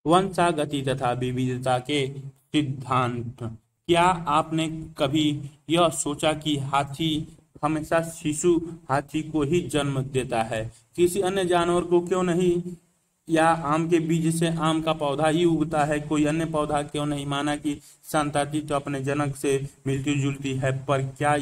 वंशागति तथा विविधता के सिद्धांत। क्या आपने कभी यह सोचा कि हाथी हमेशा शिशु हाथी को ही जन्म देता है, किसी अन्य जानवर को क्यों नहीं? या आम के बीज से आम का पौधा ही उगता है, कोई अन्य पौधा क्यों नहीं? माना कि संतति तो अपने जनक से मिलती जुलती है, पर क्या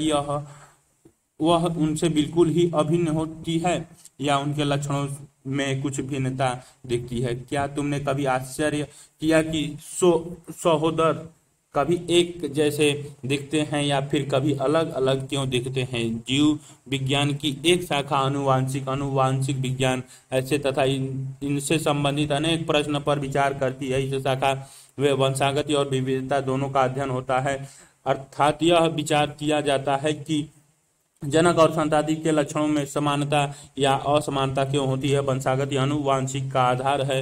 वह उनसे बिल्कुल ही अभिन्न होती है, या उनके लक्षणों में कुछ भिन्नता दिखती है? क्या तुमने कभी आश्चर्य किया कि सहोदर कभी एक जैसे दिखते हैं या फिर कभी अलग अलग क्यों दिखते हैं? जीव विज्ञान की एक शाखा अनुवांशिक विज्ञान ऐसे तथा इनसे संबंधित अनेक प्रश्न पर विचार करती है। इस शाखा वे वंशागति और विविधता दोनों का अध्ययन होता है। अर्थात यह विचार किया जाता है कि जनक और संतति के लक्षणों में समानता या असमानता क्यों होती है। वंशागति अनुवांशिक का आधार है।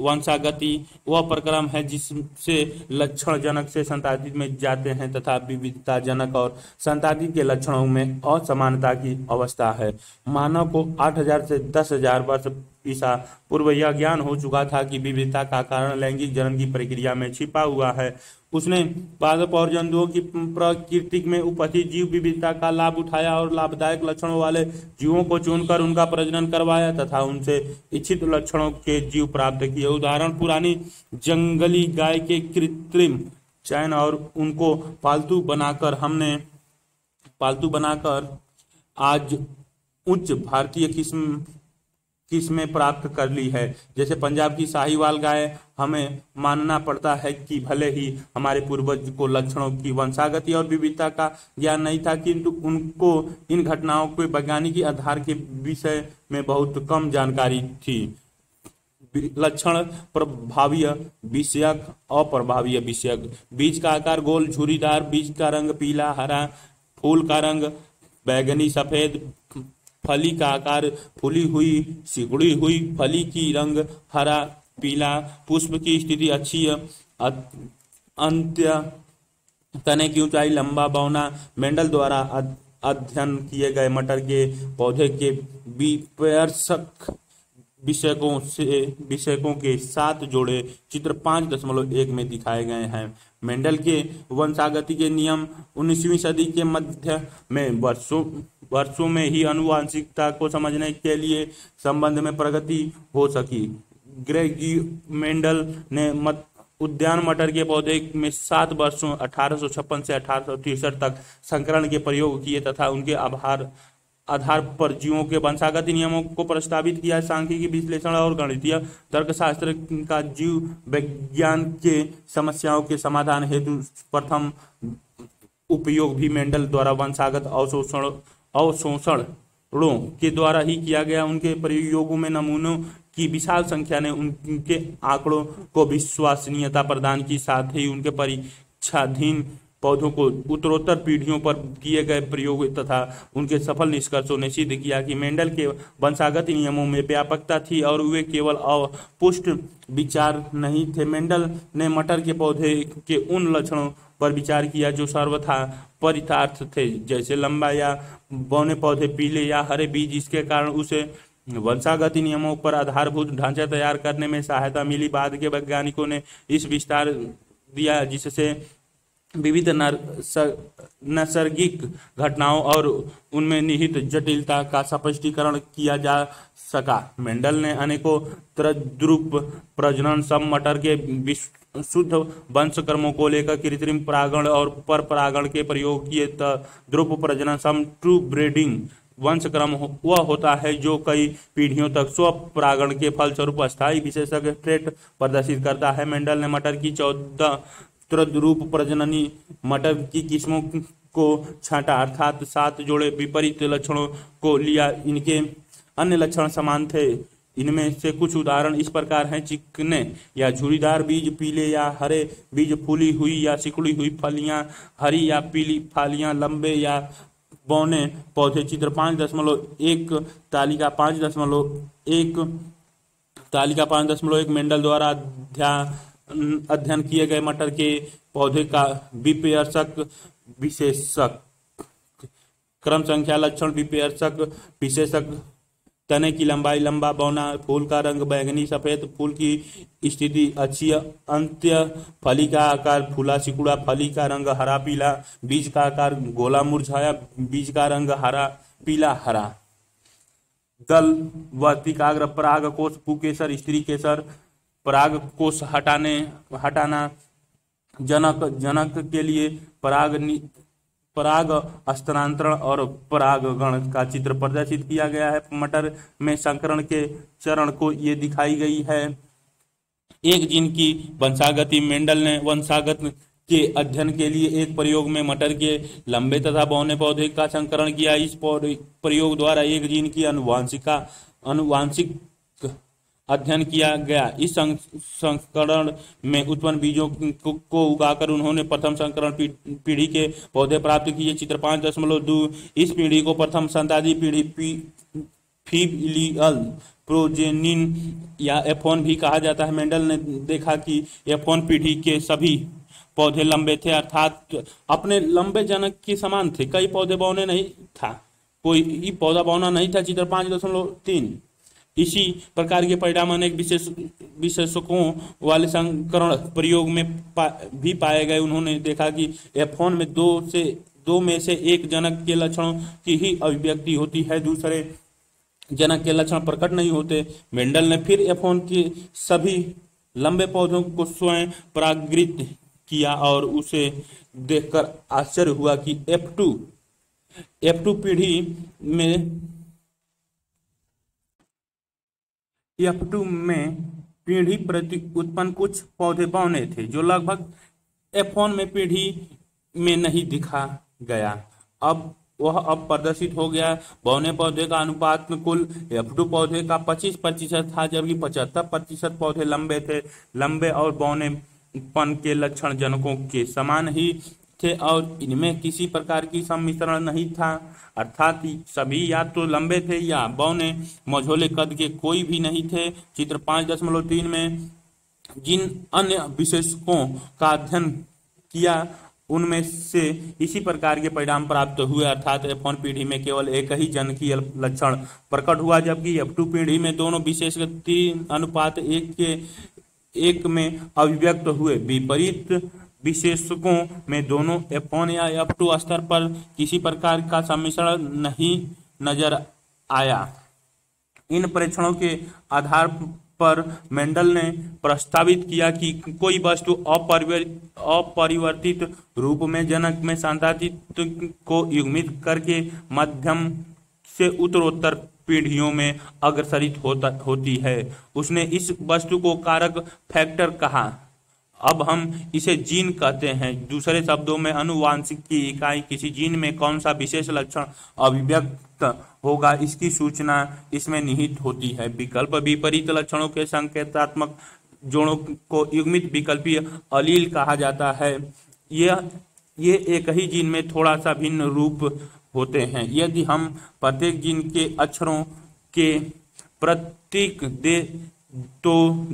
वंशागति वह प्रक्रम है जिससे लक्षण जनक से संतति में जाते हैं तथा विविधता जनक और संतति के लक्षणों में असमानता की अवस्था है। मानव को 8000 से 10,000 वर्ष ईसा पूर्व यह ज्ञान हो चुका था कि विविधता का कारण लैंगिक जनन की प्रक्रिया में छिपा हुआ है। उसने पादप और जंतुओं की प्रकृति में उपस्थित जीव विविधता का लाभ उठाया और लाभदायक लक्षणों वाले जीवों को चुनकर उनका प्रजनन करवाया तथा उनसे इच्छित लक्षणों के जीव प्राप्त किए। उदाहरण, पुरानी जंगली गाय के कृत्रिम चयन और उनको पालतू बनाकर आज उच्च भारतीय किस्में प्राप्त कर ली है। जैसे पंजाब की साहिवाल गाय, हमें मानना पड़ता है कि भले ही हमारे पूर्वज को लक्षणों की वंशागति और विविधता का ज्ञान नहीं था, किंतु उनको इन घटनाओं के वैज्ञानिक आधार के विषय में बहुत कम जानकारी थी। लक्षण प्रभावीय विषयक, अप्रभावीय विषयक। बीज का आकार गोल झुर्रीदार, बीज का रंग पीला हरा, फूल का रंग बैगनी सफेद, फली का आकार फूली हुई सिकुड़ी हुई, फली की रंग हरा पीला, पुष्प की स्थिति अच्छी, अंत्य तने की ऊंचाई लंबा बौना। मेंडल द्वारा अध्ययन किए गए मटर के पौधे के विपर्यक विषयकों के 7 जोड़े चित्र 5.1 में दिखाए गए हैं। मेंडल के वंशागति के नियम 19वीं सदी के मध्य में वर्षों में ही आनुवांशिकता को समझने के लिए संबंध में प्रगति हो सकी। ग्रेगी मेंडल ने उद्यान मटर के पौधे में 7 वर्षों 1856 से 1863 तक संकरण के प्रयोग किए तथा उनके आधार पर जीवों के वंशागति नियमों को प्रस्तावित किया। सांख्यिकी विश्लेषण और गणितीय तर्कशास्त्र का जीव विज्ञान के समस्याओं के समाधान हेतु प्रथम उपयोग भी मेंडल द्वारा वंशागत अवशोषणों के द्वारा ही किया गया। उनके प्रयोगों में नमूनों की विशाल संख्या ने उनके आंकड़ों को विश्वसनीयता प्रदान की, साथ ही उनके परीक्षाधीन पौधों को उत्तरोत्तर पीढ़ियों पर किए गए प्रयोग तथा उनके सफल निष्कर्षों ने सिद्ध किया कि मेंडल के वंशागति नियमों में व्यापकता थी और वे केवल अपुष्ट विचार नहीं थे। मेंडल ने मटर के पौधे के उन लक्षणों पर विचार किया जो सर्वथा परितार्थ थे, जैसे लंबा या बौने पौधे, पीले या हरे बीज। इसके कारण उसे वंशागति नियमों पर आधारभूत ढांचा तैयार करने में सहायता मिली। बाद के वैज्ञानिकों ने इस विस्तार दिया जिससे विविध नैसर्गिक घटनाओं और उनमें निहित जटिलता का स्पष्टीकरण किया जा सका। मेंडल ने अनेकों तद्रुप प्रजनन, सम मटर के शुद्ध वंशक्रमों को लेकर कृत्रिम परागण और पर परागण के प्रयोग किए। तद्रुप प्रजनन, सम ट्रू ब्रीडिंग वंशक्रम वह होता है जो कई पीढ़ियों तक स्व परागण के फलस्वरूप अस्थायी विशेषज्ञ ट्रेट प्रदर्शित करता है। मेंडल ने मटर की 14 तद्रुप प्रजननी मटर की किस्मों को छांटा, अर्थात 7 जोड़े विपरीत लक्षणों को लिया। इनके अन्य लक्षण समान थे। इनमें से कुछ उदाहरण इस प्रकार हैं: चिकने या झुर्रीदार बीज, पीले या हरे बीज, फूली हुई या सिकुड़ी हुई फलियां, हरी या पीली फलियां, लंबे या बौने पौधे। चित्र 5.1 तालिका 5.1 मेंडल द्वारा अध्ययन किए गए मटर के पौधे का विपर्यक विशेषक। क्रम संख्या लक्षण विपर्यक विशेषक तने की लंबाई लंबा बौना, फूल का रंग बैंगनी सफेद, फूल की स्थिति अच्छी, अंत्य फली का आकार फूला सिकुड़ा, फली का रंग हरा पीला, बीज का आकार गोला मुरझाया, बीज का रंग हरा पीला हरा। दल व तिकाग्र पराग कोष पुकेसर स्त्री केसर, पराग कोष हटाना जनक जनक के लिए पराग स्थानांतरण और परागण का चित्र प्रदर्शित किया गया है। मटर में संकरण के चरण को ये दिखाई गई है। एक जीन की वंशागति, मेंडल ने वंशागत के अध्ययन के लिए एक प्रयोग में मटर के लंबे तथा बौने पौधे का संकरण किया। इस प्रयोग द्वारा एक जीन की अनुवांशिक अध्ययन किया गया। इस संस्करण में उत्पन्न बीजों को उगाकर उन्होंने प्रथम संकरण पीढ़ी के पौधे प्राप्त किए। चित्र 5.2 इस पीढ़ी को प्रथम संतादी पीढ़ी फीलियल प्रोजेनिन या F1 भी कहा जाता है। मेंडल ने देखा कि F1 पीढ़ी के सभी पौधे लंबे थे, अर्थात अपने लंबे जनक के समान थे। कई पौधे बौने नहीं था, कोई पौधा बौना नहीं था। चित्र 5.3 इसी प्रकार के परिणाम अनेक विशेषकों वाले संकरण प्रयोग में भी पाए गए। उन्होंने देखा कि F1 में दो में से एक जनक के लक्षणों की ही अभिव्यक्ति होती है, दूसरे जनक के लक्षण प्रकट नहीं होते। मेंडल ने फिर F1 के सभी लंबे पौधों को स्वयं परागृत किया और उसे देखकर आश्चर्य हुआ कि F2 में पीढ़ी प्रति उत्पन्न कुछ पौधे बौने थे, जो लगभग F1 में पीढ़ी में नहीं दिखा गया। अब प्रदर्शित हो गया। बौने पौधे का अनुपात में कुल F2 पौधे का 25% था, जबकि 75% पौधे लंबे थे। लंबे और बौनेपन के लक्षण जनकों के समान ही थे और इनमें किसी प्रकार की सम्मिश्रण नहीं था, अर्थात सभी या तो लंबे थे या बौने, मझोले कद के कोई भी नहीं थे। चित्र 5.3 में जिन अन्य विशेषकों का अध्ययन किया उनमें से इसी प्रकार के परिणाम प्राप्त हुए, अर्थात F1 पीढ़ी में केवल एक ही जनकीय लक्षण प्रकट हुआ, जबकि F2 पीढ़ी में दोनों विशेष 3:1 में अभिव्यक्त हुए। विपरीत विशेषकों में दोनों F1 या F2 स्तर पर किसी प्रकार का सम्मिश्रण नहीं नजर आया। इन परीक्षणों के आधार पर मेंडल ने प्रस्तावित किया कि कोई वस्तु अपरिवर्तित रूप में जनक में संतादित को युग्मित करके मध्यम से उत्तरोत्तर पीढ़ियों में अग्रसरित होती है। उसने इस वस्तु को कारक फैक्टर कहा। अब हम इसे जीन कहते हैं। दूसरे शब्दों में अनुवांशिक की इकाई किसी जीन में कौन सा विशेष लक्षण अभिव्यक्त होगा, इसकी सूचना इसमें निहित होती है। विकल्प विपरीत लक्षणों के संकेतात्मक जोड़ों को युग्मित विकल्पीय अलील कहा जाता है। ये एक ही जीन में थोड़ा सा भिन्न रूप होते हैं। यदि हम प्रत्येक जीन के अक्षरों के प्रतीक दे तो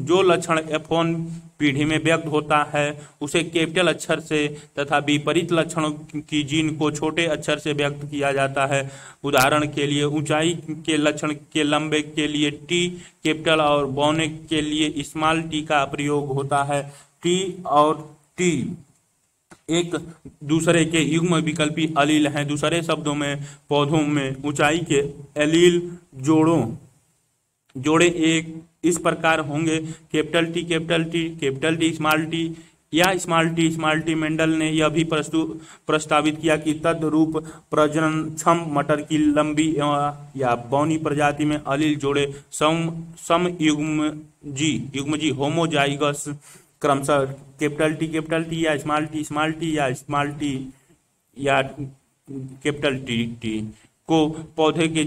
जो लक्षण F1 पीढ़ी में व्यक्त होता है उसे कैपिटल अक्षर से तथा विपरीत लक्षणों की जीन को छोटे अक्षर से व्यक्त किया जाता है। उदाहरण के लिए ऊंचाई के लक्षण के लंबे के लिए T कैपिटल और बौने के लिए स्मॉल t का प्रयोग होता है। T और T एक दूसरे के युग्म विकल्पी अलील हैं। दूसरे शब्दों में पौधों में ऊंचाई के एलील जोड़े एक इस प्रकार होंगे: कैपिटल टी स्मॉल टी या स्मॉल टी। मेंडल ने यह भी प्रस्तावित किया कि तद्रूप प्रजननक्षम मटर की लंबी या बौनी प्रजाति में अलील जोड़े समयुग्मजी होमोजाइगस क्रमशः कैपिटल टी या स्मॉल टी या कैपिटल टी को पौधे के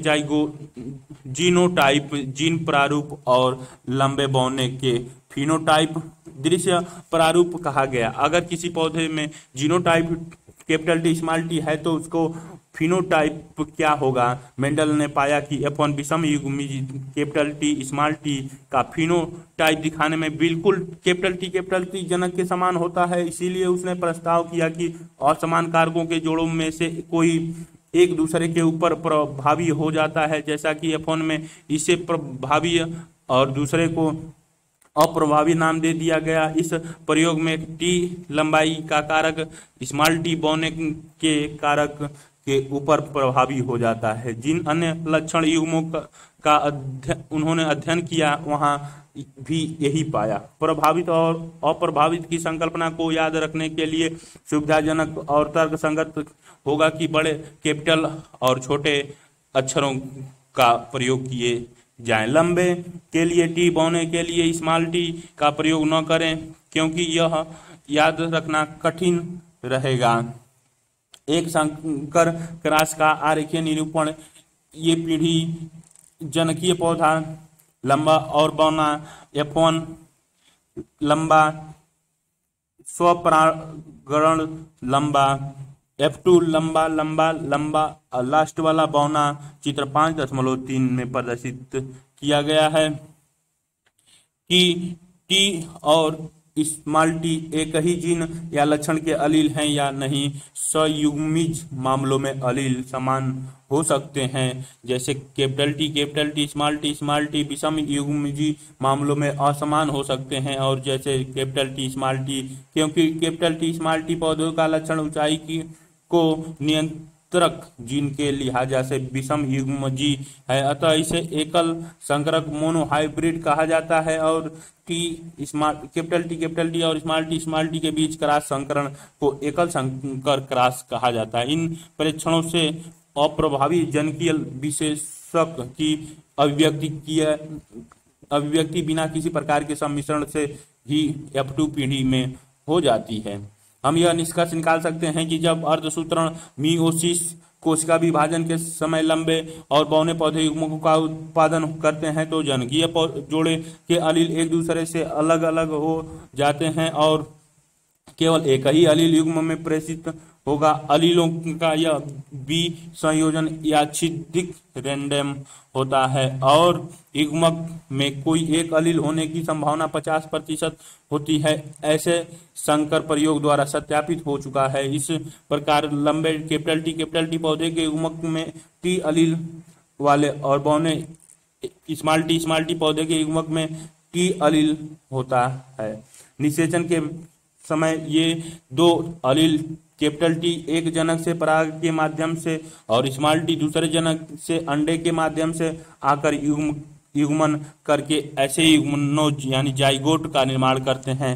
जीनोटाइप जीन प्रारूप और लंबे बौने के फिनोटाइप दृश्य प्रारूप कहा गया। अगर किसी पौधे में genotype capital T small T है तो उसको फिनोटाइप क्या होगा? मेंडल ने पाया कि F1 विषम युग्मी कैपिटल टी स्मॉल टी का फिनोटाइप दिखाने में बिल्कुल कैपिटल टी जनक के समान होता है। इसीलिए उसने प्रस्ताव किया कि असमान कारकों के जोड़ों में से कोई एक दूसरे के ऊपर प्रभावी हो जाता है, जैसा कि F1 में इसे प्रभावी और दूसरे को अप्रभावी नाम दे दिया गया। इस प्रयोग में टी लंबाई का कारक स्मॉल टी बौने के कारक के ऊपर प्रभावी हो जाता है। जिन अन्य लक्षण युग्मों का उन्होंने अध्ययन किया वहां भी यही पाया। प्रभावित और अप्रभावित की संकल्पना को याद रखने के लिए सुविधाजनक और तर्कसंगत होगा कि बड़े कैपिटल और छोटे अक्षरों का प्रयोग किए जाएं। लंबे के लिए टी, बौने के लिए स्मॉल टी का प्रयोग न करें, क्योंकि यह याद रखना कठिन रहेगा। एक संकर क्रॉस का आरेखीय निरूपण। ये पीढ़ी जनकीय पौधा लंबा और बौना F1 लंबा, स्वपरागण लंबा, F2 लंबा लंबा लंबा, लास्ट वाला बौना चित्र 5.3 में प्रदर्शित किया गया है कि टी और स्मॉल टी एक ही जीन या लक्षण के अलील हैं या नहीं। सयुग्मिज मामलों में अलील समान हो सकते हैं, जैसे कैपिटल टी, स्मॉल टी विषम युग्मिजी मामलों में असमान हो सकते हैं, और जैसे कैपिटल टी, स्मॉल टी, क्योंकि कैपिटल टी, स्मॉल टी पौधों का लक्षण ऊंचाई को नियंत्रक जीन के लिहाजा से विषम युग्मजी है, अतः इसे एकल संकरक मोनोहाइब्रिड कहा जाता है। और कैपिटल टी और स्मॉल टी के बीच क्रॉस संकरण को एकल संकर क्रॉस कहा जाता है। इन परीक्षणों से अप्रभावी जनकीय विशेषक की अभिव्यक्ति बिना किसी प्रकार के सम्मिश्रण से ही F2 पीढ़ी में हो जाती है। हम यह निष्कर्ष निकाल सकते हैं कि जब अर्धसूत्रण मियोसिस कोशिका विभाजन के समय लंबे और बौने पौधे युग्मकों का उत्पादन करते हैं, तो जनकीय जोड़े के अलील एक दूसरे से अलग अलग हो जाते हैं और केवल एक ही अलील युग्म में प्रेषित होगा। अलीलों का यह बी संयोजन यादृच्छिक रैंडम होता है और युग्मक में कोई एक अलील होने की संभावना 50% होती है। ऐसे संकर प्रयोग द्वारा सत्यापित हो चुका है। इस प्रकार लंबे कैपिटल टी पौधे के युग्मक में टी अलील वाले और बौने स्मॉल टी पौधे के युग्मक में टी अलील होता है। निषेचन के समय ये दो अलील कैपिटल टी एक जनक से पराग के माध्यम से और स्मॉल टी दूसरे जनक से अंडे के माध्यम से आकर युग्मन करके ऐसे युग्मनोज यानी जाइगोट का निर्माण करते हैं,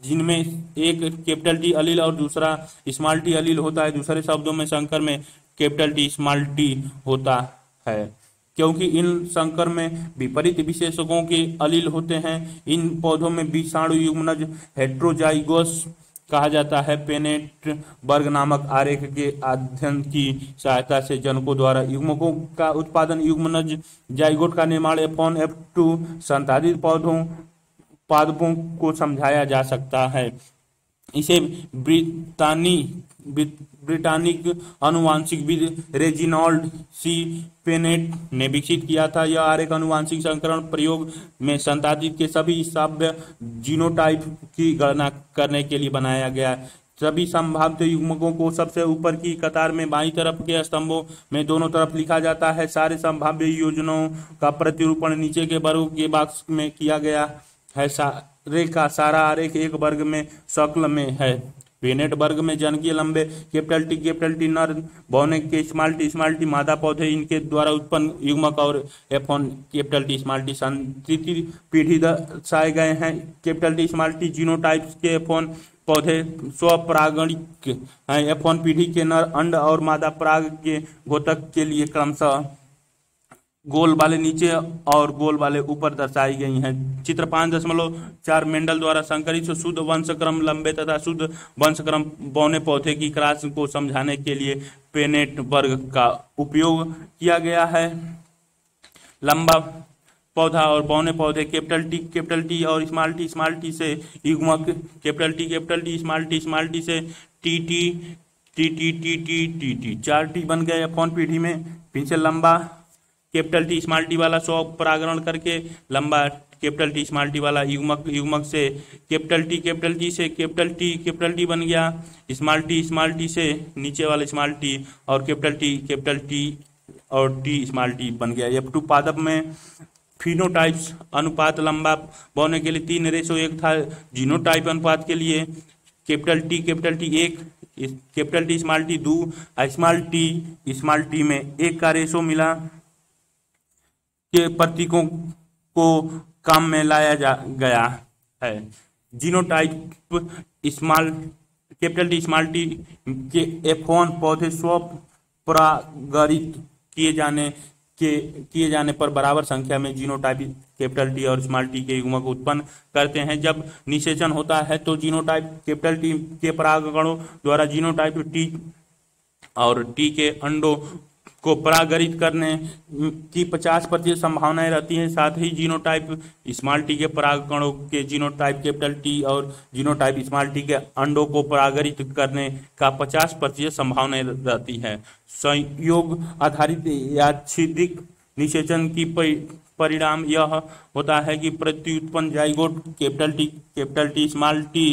जिनमें एक कैपिटल टी अलील और दूसरा स्मॉल टी अलील होता है। दूसरे शब्दों में संकर में कैपिटल टी स्मॉल टी होता है। क्योंकि इन संकर में विपरीत विशेषकों के अलील होते हैं, इन पौधों में विषाणु युग्मनज हेट्रोजाइगोस कहा जाता है। पेनेट वर्ग नामक आरेख के अध्ययन की सहायता से जनकों द्वारा युग्मकों का उत्पादन, युग्मनज जाइगोट का निर्माण F1 F2 संतादित पादपों को समझाया जा सकता है। इसे ब्रिटानिक अनुवांशिकविद रेजिनाल्ड सी पेनेट ने विकसित किया था। यह आरेख अनुवांशिक संकरण प्रयोग में संतादित के सभी श्राव्य जीनोटाइप की गणना करने के लिए बनाया गया। सभी संभावित युग्मकों को सबसे ऊपर की कतार में बाईं तरफ के स्तंभों में दोनों तरफ लिखा जाता है। सारे संभाव्य योजनाओं का प्रतिरूपण नीचे के वर्गों के बॉक्स में किया गया है। सारे का सारा आरेख एक वर्ग में शक्ल में है। पेनेट वर्ग में जनकीय लंबे कैपिटल टी नर, बौने के स्मॉल टी मादा पौधे, इनके द्वारा उत्पन्न युग्मक और F1 capital T small T संतति पीढ़ी दर्शाए गए हैं। Capital T small T genotypes के F1 पौधे स्वपरागणिक हैं। F1 पीढ़ी के नर अंड और मादा पराग के घोतक के लिए क्रमशः गोल वाले नीचे और गोल वाले ऊपर दर्शाई गई हैं। चित्र 5.4 मेंडल द्वारा संकरित शुद्ध वंशक्रम लंबे तथा शुद्ध वंशक्रम बौने पौधे की क्रॉस को समझाने के लिए पेनेट वर्ग का उपयोग किया गया है। लंबा पौधा और बौने पौधे कैपिटल टी और स्मॉल टी से युग्मक कैपिटल टी स्मॉल टी से टी 4 टी बन गए F1 पीढ़ी में। फिर से लंबा कैपिटल टी स्मॉल टी वाला स्वपरागण करके लंबा कैपिटल टी स्मॉल टी वाला युग्मक, युग्मक से कैपिटल टी से कैपिटल टी बन गया, स्मॉल टी से नीचे वाला स्मॉल टी और कैपिटल टी और टी स्मॉल टी बन गया। F2 पादप में फिनोटाइप्स अनुपात लंबा बोने के लिए 3:1 था, जीनोटाइप अनुपात के लिए capital T 1, capital T 2, small T में 1 का रेशो मिला के प्रतीकों को काम में लाया गया है। Genotype capital T small T के F1 पौधे स्वपरागरित किए जाने पर बराबर संख्या में जीनोटाइप कैपिटल टी और स्मॉल टी के युग्मक उत्पन्न करते हैं। जब निषेचन होता है तो जीनोटाइप कैपिटल टी के परागकणों द्वारा जीनोटाइप टी और टी के अंडों को परागरित करने की 50% संभावनाएं रहती हैं। साथ ही जीनोटाइप स्मॉल टी के परागकणों के जीनोटाइप कैपिटल टी और जीनोटाइप स्मॉल टी के अंडों को परागरित करने का 50% संभावनाएं रहती है। संयोग आधारित यादृच्छिक निषेचन की परिणाम यह होता है कि प्रत्युत्पन्न zygote capital T small T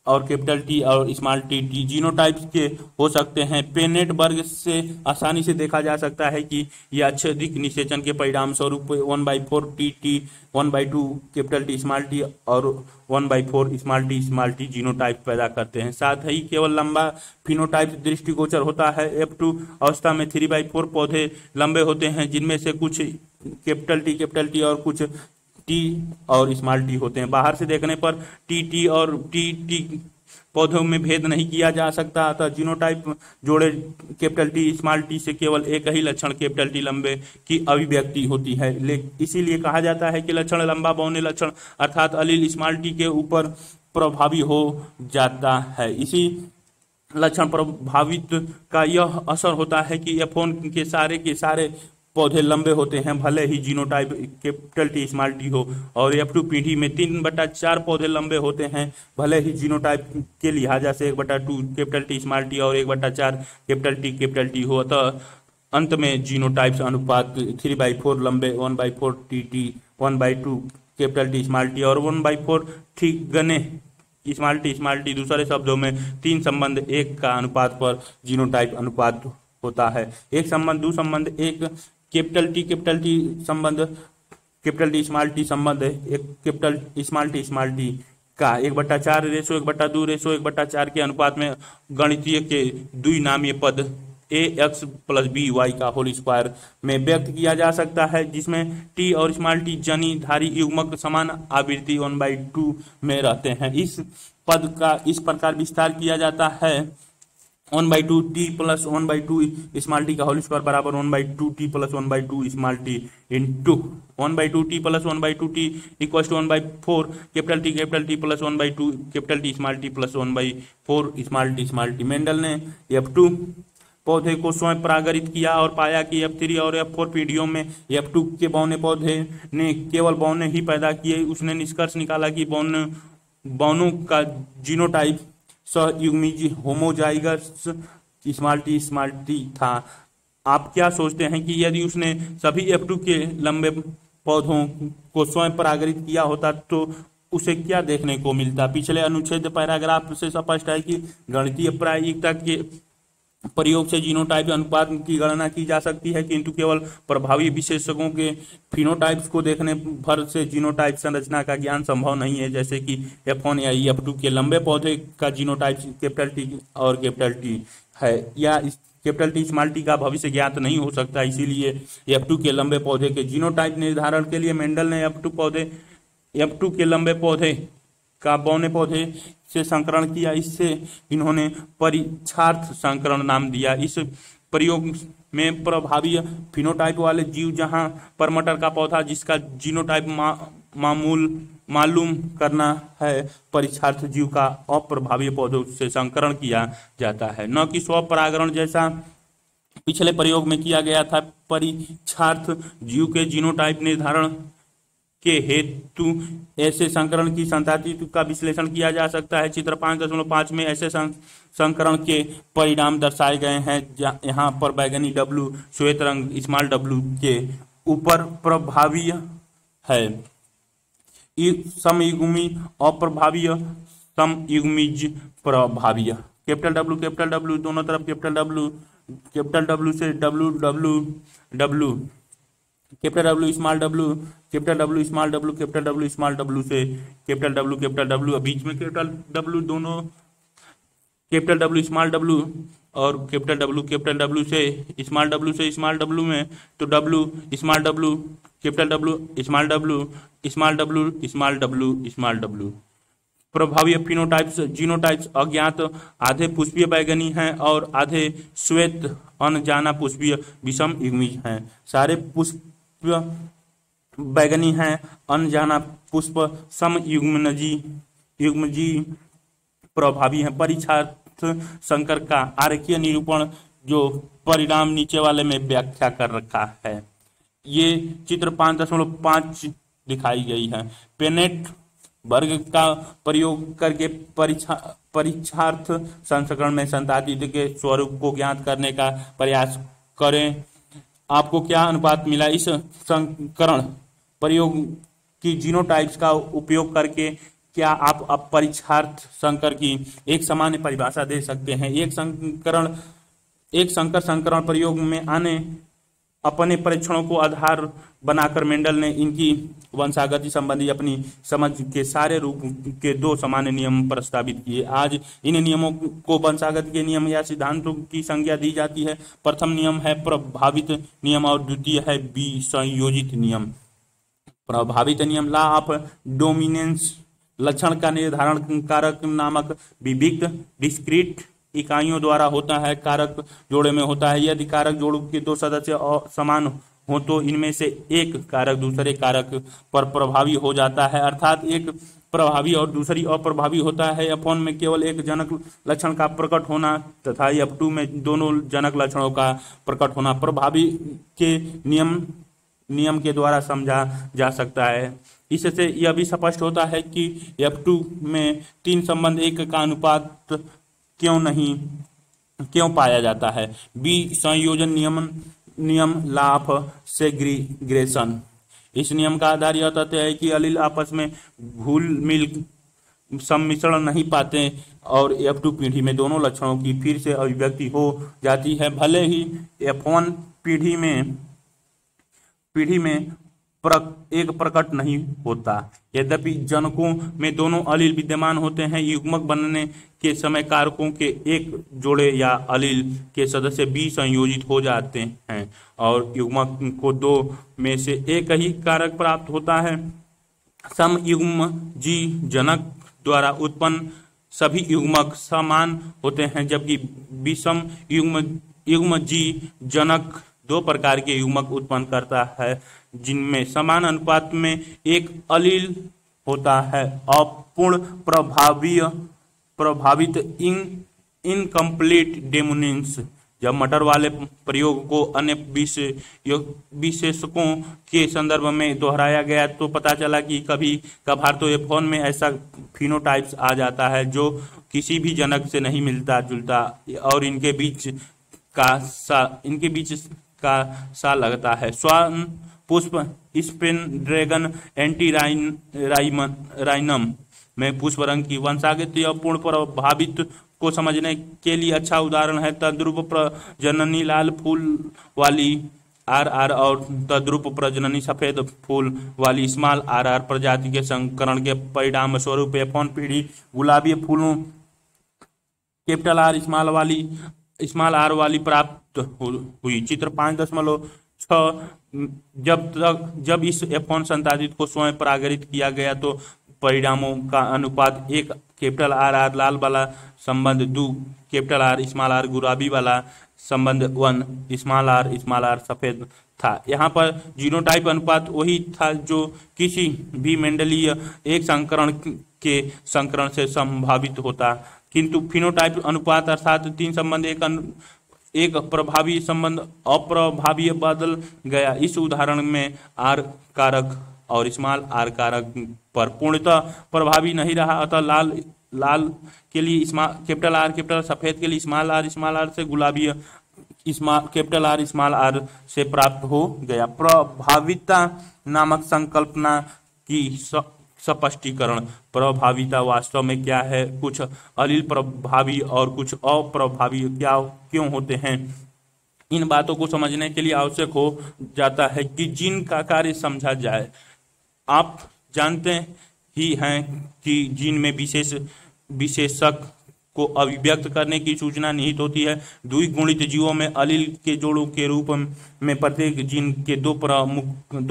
और कैपिटल टी और स्मॉल टी जीनोटाइप्स के हो सकते हैं। पेनेट वर्ग से आसानी से देखा जा सकता है कि यह अत्यधिक निषेचन के परिणाम स्वरूप 1/4 T 1/2 capital T small T और 1/4 स्मॉल टी जीनोटाइप पैदा करते हैं। साथ ही केवल लंबा फिनोटाइप दृष्टिगोचर होता है। F2 अवस्था में 3/4 पौधे लंबे होते हैं, जिनमें से कुछ कैपिटल टी और कुछ टी और स्मॉल टी होते हैं। बाहर से देखने पर टी और टी पौधों में भेद नहीं किया जा सकता, अतः जीनोटाइप जोड़े कैपिटल टी स्मॉल टी से केवल एक ही लक्षण कैपिटल टी लंबे की अभिव्यक्ति होती है। इसीलिए कहा जाता है कि लक्षण लंबा बौने लक्षण अर्थात अलील स्मॉल टी के ऊपर प्रभावी हो जाता है। इसी लक्षण प्रभावित का यह असर होता है कि F1 के सारे पौधे लंबे होते हैं, भले ही genotype capital T small T हो, और F2 पीढ़ी में 3/4 पौधे लंबे होते हैं, भले ही जीनोटाइप के लिहाजा से 1/2 कैपिटल टी स्मॉल टी और 1/4 कैपिटल टी हो। अतः अंत में जीनोटाइप्स अनुपात 3/4 लंबे, 1/4 T 1/2 capital T small T और 1/4 ठीक गने स्मॉल टी दूसरे शब्दों में 3 संबंध 1 का अनुपात पर जीनोटाइप अनुपात होता है। एक संबंध 2 संबंध, एक कैपिटल टी संबंध, कैपिटल टी संबंध, एक कैपिटल स्मॉल टी का 1/4 रेशो 1/2 रेशो 1/4 के अनुपात में गणितीय के द्विनामीय पद ax + by का होल स्क्वायर में व्यक्त किया जा सकता है, जिसमें टी और स्मॉल टी जनीधारी युग्मक समान आवृत्ति 1/2 में रहते हैं। इस पद का इस प्रकार विस्तार किया जाता है 1/2 टी + 1/2 स्मॉल टी का होल स्क्वायर बराबर 1/2 T + 1/2 small T into 1/2 T + 1/2 T equal to 1/4 capital T + 1/2 capital T + 1/4 small T. Mendel ने F2 पौधे को स्वयं परागरित किया और पाया कि F3 और F4 पीढ़ियों में F2 के बौने पौधे ने केवल बौने ही पैदा किए। उसने निष्कर्ष निकाला कि बौनों का जीनोटाइप सहयुग्मी होमोजाइगस स्मॉल टी था। आप क्या सोचते हैं कि यदि उसने सभी F2 के लंबे पौधों को स्वयं परागरित किया होता तो उसे क्या देखने को मिलता? पिछले अनुच्छेद पैराग्राफ से स्पष्ट है कि गणितीय प्रायिकता के प्रयोग से जीनोटाइप अनुपात की गणना की जा सकती है, किंतु केवल प्रभावी विशेषज्ञों के फिनोटाइप्स को देखने भर से जीनोटाइप संरचना का ज्ञान संभव नहीं है। जैसे कि F1 या F2 के लंबे पौधे का जीनोटाइप कैपिटल टी और कैपिटल टी है, या कैपिटल टी स्मॉल टी का भविष्य ज्ञात नहीं हो सकता। इसीलिए F2 के लंबे पौधे के जीनोटाइप निर्धारण के लिए मेंडल ने F2 के लंबे पौधे का बौने पौधे से संकरण किया। इससे इन्होंने परीक्षार्थ संकरण नाम दिया। इस प्रयोग में प्रभावी फिनोटाइप वाले जीव, जहां पर मटर का पौधा जिसका जीनोटाइप मालूम करना है, परीक्षार्थ जीव का अप्रभावी पौधों से संकरण किया जाता है, न कि स्वपरागरण जैसा पिछले प्रयोग में किया गया था। परीक्षार्थ जीव के जीनोटाइप निर्धारण के हेतु ऐसे संकरण की संतति का विश्लेषण किया जा सकता है। चित्र 5.5 में ऐसे संकरण के परिणाम दर्शाए गए हैं। यहाँ पर बैगनी W श्वेत रंग स्मॉल w के ऊपर प्रभावी है। समयुग्मी अप्रभावीय, समयुग्मीज प्रभावीय। कैपिटल डब्ल्यू दोनों तरफ कैपिटल डब्ल्यू से W W W, capital W small W, capital W small W, capital W small W से कैपिटल डब्ल्यू बीच में कैपिटल डब्ल्यू, दोनों कैपिटल डब्ल्यू और कैपिटल डब्ल्यू से स्मॉल डब्ल्यू में तो W small W, capital W small W, small W small W small W. प्रभावी phenotypes genotypes अज्ञात, आधे पुष्पीय बैगनी हैं और आधे श्वेत अनजाना पुष्पीय विषम युग्मीज हैं। सारे पुष्प बैगनी हैं, अनजाना पुष्प सम युग्मजी प्रभावी हैं। परीक्षार्थ संकर का आरेखीय निरूपण जो परिणाम नीचे वाले में व्याख्या कर रखा है। ये चित्र 5.5 दिखाई गई है। पेनेट वर्ग का प्रयोग करके परीक्षार्थ संस्करण में संतादित के स्वरूप को ज्ञात करने का प्रयास करें। आपको क्या अनुपात मिला? इस संस्करण प्रयोग की जीनोटाइप्स का उपयोग करके क्या आप परीक्षार्थ संकर की एक सामान्य परिभाषा दे सकते हैं? एक संकर संस्करण प्रयोग में आने अपने परीक्षणों को आधार बनाकर मेंडल ने इनकी वंशागति संबंधी अपनी समझ के सारे रूप के 2 सामान्य नियम प्रस्तावित किए। आज इन नियमों को वंशागति के नियम या सिद्धांतों की संज्ञा दी जाती है। प्रथम नियम है प्रभावित नियम और द्वितीय है विसंयोजित नियम। प्रभावित नियम लॉ ऑफ डोमिनेंस लक्षण का निर्धारण कारक नामक विविक्त डिस्क्रीट इकाइयों द्वारा होता है। कारक जोड़े में होता है। यदि कारक जोड़ के 2 सदस्य समान हो तो इनमें से एक कारक दूसरे कारक पर प्रभावी हो जाता है, अर्थात एक प्रभावी और दूसरी अप्रभावी होता है। F1 में केवल एक जनक लक्षण का प्रकट होना तथा F2 में दोनों जनक लक्षणों का प्रकट होना प्रभावी के नियम के द्वारा समझा जा सकता है। इससे यह भी स्पष्ट होता है कि F2 में 3 संबंध 1 का अनुपात क्यों पाया जाता है। संयोजन नियम लॉ ऑफ सेग्रीगेशन। इस नियम का आधार यह तथ्य है कि अलील आपस में घुल मिल सम्मिश्रण नहीं पाते और F2 पीढ़ी में दोनों लक्षणों की फिर से अभिव्यक्ति हो जाती है। भले ही F1 पीढ़ी में एक प्रकट नहीं होता, यद्यपि जनकों में दोनों अलील विद्यमान होते हैं। युग्मक बनने के समय कारकों के एक जोड़े या अलील के सदस्य विसंयोजित हो जाते हैं और युग्मक को 2 में से एक ही कारक प्राप्त होता है। समयुग्मजी जनक द्वारा उत्पन्न सभी युग्मक समान होते हैं, जबकि विषम युग्मजी जनक 2 प्रकार के युग्मक उत्पन्न करता है जिनमें समान अनुपात में एक अलील होता है। अपूर्ण प्रभावित इनकम्प्लीट डोमिनेंस। जब मटर वाले प्रयोग को अन्य विशेषकों के संदर्भ में दोहराया गया तो पता चला कि कभी कभार तो F1 में ऐसा फिनोटाइप्स आ जाता है जो किसी भी जनक से नहीं मिलता जुलता और इनके बीच का सा लगता है। स्वान पुष्प स्पेन ड्रैगन एंटी राइनम में पुष्प रंग की वंशागति और पूर्ण प्रभावित को समझने के लिए अच्छा उदाहरण है तद्रुप प्रजननी लाल फूल वाली RR और तद्रुप प्रजननी सफेद फूल वाली स्मॉल RR प्रजाति के संकरण के परिणाम स्वरूप F1 पीढ़ी गुलाबी फूलों कैपिटल R स्मॉल R वाली प्राप्त हुई। चित्र 5.6 जब इस F1 संतादित को स्वयं परागरित किया गया तो परिणामों का अनुपात 1 कैपिटल RR लाल वाला संबंध 2 कैपिटल R स्मॉल R गुलाबी वाला संबंध 1 स्मॉल R सफेद था। यहाँ पर जीनोटाइप अनुपात वही था जो किसी भी मेंडलीय एक संकरण के संकरण से संभावित होता, किंतु फिनोटाइप अनुपात अर्थात 3 संबंध एक प्रभावी संबंध अप्रभावी बदल गया। इस उदाहरण में R कारक और स्मॉल R कारक पर पूर्णतः प्रभावी नहीं रहा, अतः लाल के लिए कैपिटल R सफेद के लिए स्मॉल R से गुलाबी कैपिटल R स्मॉल R से प्राप्त हो गया। प्रभाविता नामक संकल्पना की स्पष्टीकरण। प्रभाविता वास्तव में क्या है? कुछ अलील प्रभावी और कुछ अप्रभावी क्या क्यों होते हैं? इन बातों को समझने के लिए आवश्यक हो जाता है कि जीन का कार्य समझा जाए। आप जानते ही हैं कि जीन में विशेषक को अभिव्यक्त करने की सूचना निहित होती है। द्विगुणित जीवों में अलील के जोड़ों के रूप में प्रत्येक जीन के दो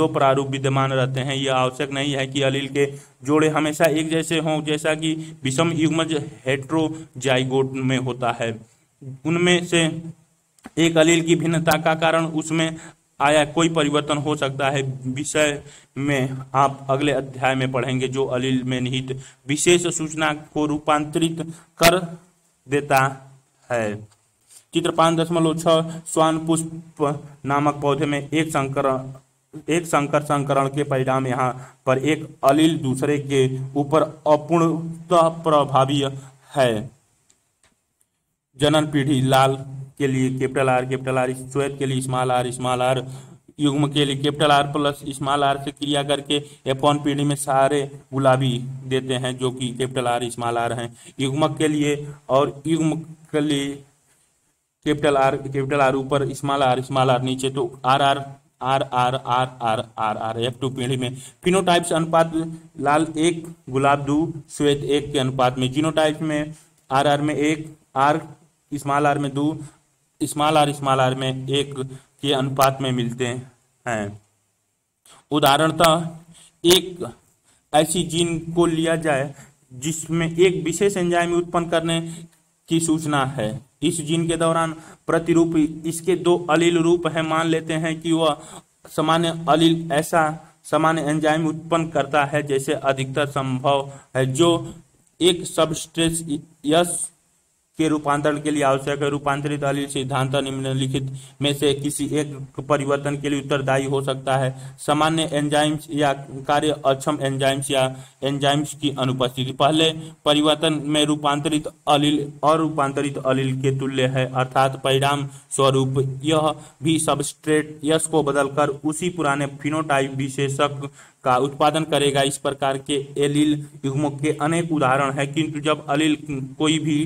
प्रारूप विद्यमान रहते हैं। यह आवश्यक नहीं है कि अलील के जोड़े हमेशा एक जैसे हों, जैसा कि विषम युग्मज हेट्रोजाइगोट में होता है। उनमें से एक अलील की भिन्नता का कारण उसमें आया कोई परिवर्तन हो सकता है। विषय में आप अगले अध्याय में पढ़ेंगे, जो अलील में निहित विशेष सूचना को रूपांतरित कर देता है। चित्र 5.6 स्वान पुष्प नामक पौधे में एक संकर संकरण के परिणाम यहाँ पर एक अलील दूसरे के ऊपर अपूर्णतः प्रभावी है। जनन पीढ़ी लाल के लिए कैपिटल आर, श्वेत के लिए स्मॉल आर, युग्म के लिए capital R plus small R से क्रिया करके F1 पीढ़ी में सारे गुलाबी देते हैं, जो कि कैपिटल आर स्मॉल आर हैं। युग्मक के लिए और युग्म के लिए कैपिटल आर ऊपर स्मॉल आर नीचे, तो R R R R R R R R F2 पीढ़ी में। फिनोटाइप्स अनुपात लाल 1 गुलाब 2 श्वेत 1 के अनुपात में। जीनोटाइप में आर में 1, आर स्मॉल आर में 2, स्मॉल आर में 1 के अनुपात में मिलते हैं। उदाहरणतः एक ऐसी जीन को लिया जाए जिसमें एक विशेष एंजाइम उत्पन्न करने की सूचना है। इस जीन के दौरान प्रतिरूप इसके 2 अलील रूप है। मान लेते हैं कि वह सामान्य अलील ऐसा सामान्य एंजाइम उत्पन्न करता है जैसे अधिकतर संभव है, जो एक सबस्ट्रेट यस के रूपांतरण के लिए आवश्यक है। रूपांतरित अलील सिद्धांत निम्नलिखित में से किसी एक परिवर्तन के लिए उत्तरदायी हो सकता है: सामान्य एंजाइम्स या कार्य अक्षम एंजाइम्स या एंजाइम्स की अनुपस्थिति। पहले परिवर्तन में रूपांतरित अलील अरूपांतरित अलील के तुल्य है, अर्थात परिणाम स्वरूप यह भी सबस्ट्रेट यस को बदलकर उसी पुराने फिनोटाइप विशेषक का उत्पादन करेगा। इस प्रकार के एलील युग्मों के अनेक उदाहरण हैं, किंतु जब अलील कोई भी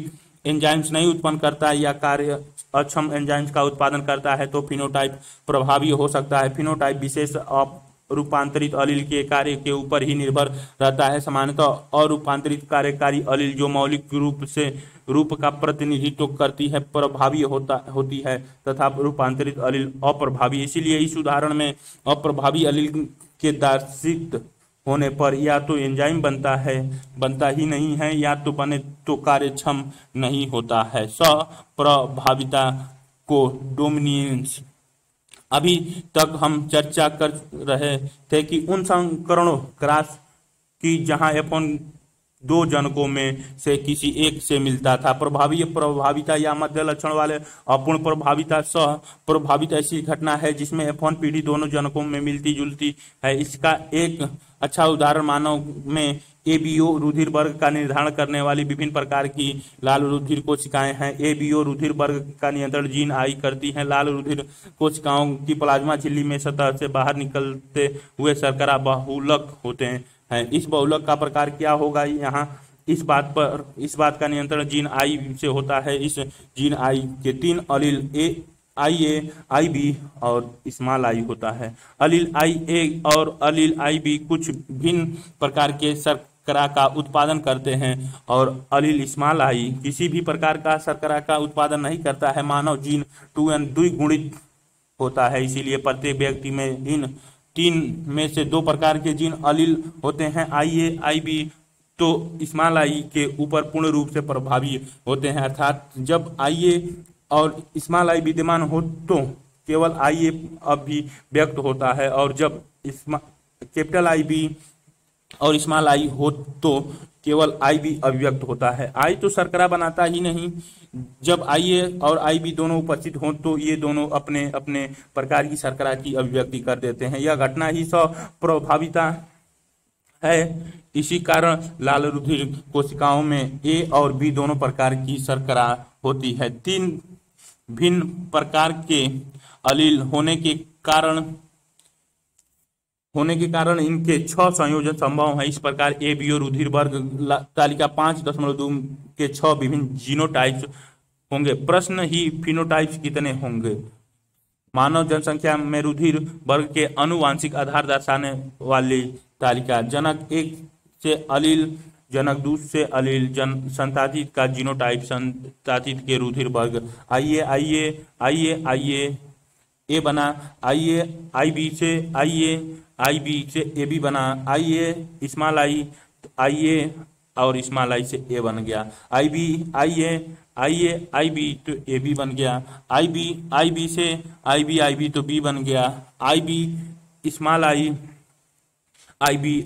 एंजाइम्स नहीं उत्पन्न करता या कार्य अक्षम एंजाइम्स का उत्पादन करता है तो फिनोटाइप प्रभावी हो सकता है। फिनोटाइप विशेष रूपांतरित अलील के कार्य के ऊपर ही निर्भर रहता है। सामान्यतः अरूपांतरित कार्यकारी अलील, जो मौलिक रूप से रूप का प्रतिनिधित्व करती है, प्रभावी होती है तथा रूपांतरित अलील अप्रभावी। इसीलिए इस उदाहरण में अप्रभावी अलील के दार्शिक होने पर या तो एंजाइम बनता ही नहीं है, या तो बने तो कार्यक्षम नहीं होता है। प्रभाविता को डोमिनेंस। अभी तक हम चर्चा कर रहे थे कि उन संकरणों क्रॉस की जहां F1 2 जनकों में से किसी एक से मिलता था। प्रभाविता या मध्य लक्षण वाले अपूर्ण प्रभाविता सह प्रभावित ऐसी घटना है जिसमें F1 पीढ़ी दोनों जनकों में मिलती जुलती है। इसका एक अच्छा उदाहरण मानव में ABO रुधिर वर्ग का निर्धारण करने वाली विभिन्न प्रकार की लाल रुधिर कोशिकाएं हैं। ABO रुधिर वर्ग का नियंत्रण जीन आई करती हैं। लाल रुधिर कोशिकाओं की प्लाज्मा झिल्ली में सतह से बाहर निकलते हुए शर्करा बहुलक होते हैं। इस बहुलक का प्रकार क्या होगा यहाँ इस बात का नियंत्रण जीन आई से होता है। इस जीन आई के 3 अलील IA, IB और स्मॉल आई होता है। अलील IA और अलील IB कुछ भिन्न प्रकार के शर्करा का उत्पादन करते हैं और अलील स्मॉल आई किसी भी प्रकार का शर्करा का उत्पादन नहीं करता है। मानव जीन 2N द्विगुणित होता है, इसीलिए प्रत्येक व्यक्ति में इन 3 में से 2 प्रकार के जीन अलील होते हैं। IA, IB तो स्मॉल आई के ऊपर पूर्ण रूप से प्रभावी होते हैं, अर्थात जब IA और स्मॉल आई विद्यमान हो तो केवल IA अभिव्यक्त होता है, और जब कैपिटल IB और स्मॉल आई हो तो केवल IB अभिव्यक्त होता है। आई तो शर्करा बनाता ही नहीं। जब IA और IB दोनों उपस्थित हों तो ये दोनों अपने अपने प्रकार की शर्करा की अभिव्यक्ति कर देते हैं। यह घटना ही प्रभाविता है। इसी कारण लाल रुधिर कोशिकाओं में A और B दोनों प्रकार की शर्करा होती है। 3 भिन्न प्रकार के अलील होने के कारण होने के कारण इनके 6 संयोजन संभव हैं। इस प्रकार ए बी और रुधिर वर्ग तालिका 5.2 के 6 विभिन्न जीनोटाइप्स होंगे। प्रश्न ही फिनोटाइप्स कितने होंगे। मानव जनसंख्या में रुधिर वर्ग के आनुवांशिक आधार दर्शाने वाली तालिका। जनक एक से अलील, जनक दूसरे से अलील, संतातित का जीनोटाइप, संतातित के रुधिर वर्ग। आइए आइए आइए आइए ए बना, आइए आई बी से, आइए आई बी से ए बी बना, आइए स्मॉल आई, आइए और स्मॉल आई से ए बन गया। आई बी, आइए आइए आई बी तो ए बी बन गया। आई बी से आई बी तो बी बन गया। आई बी स्मॉल आई बी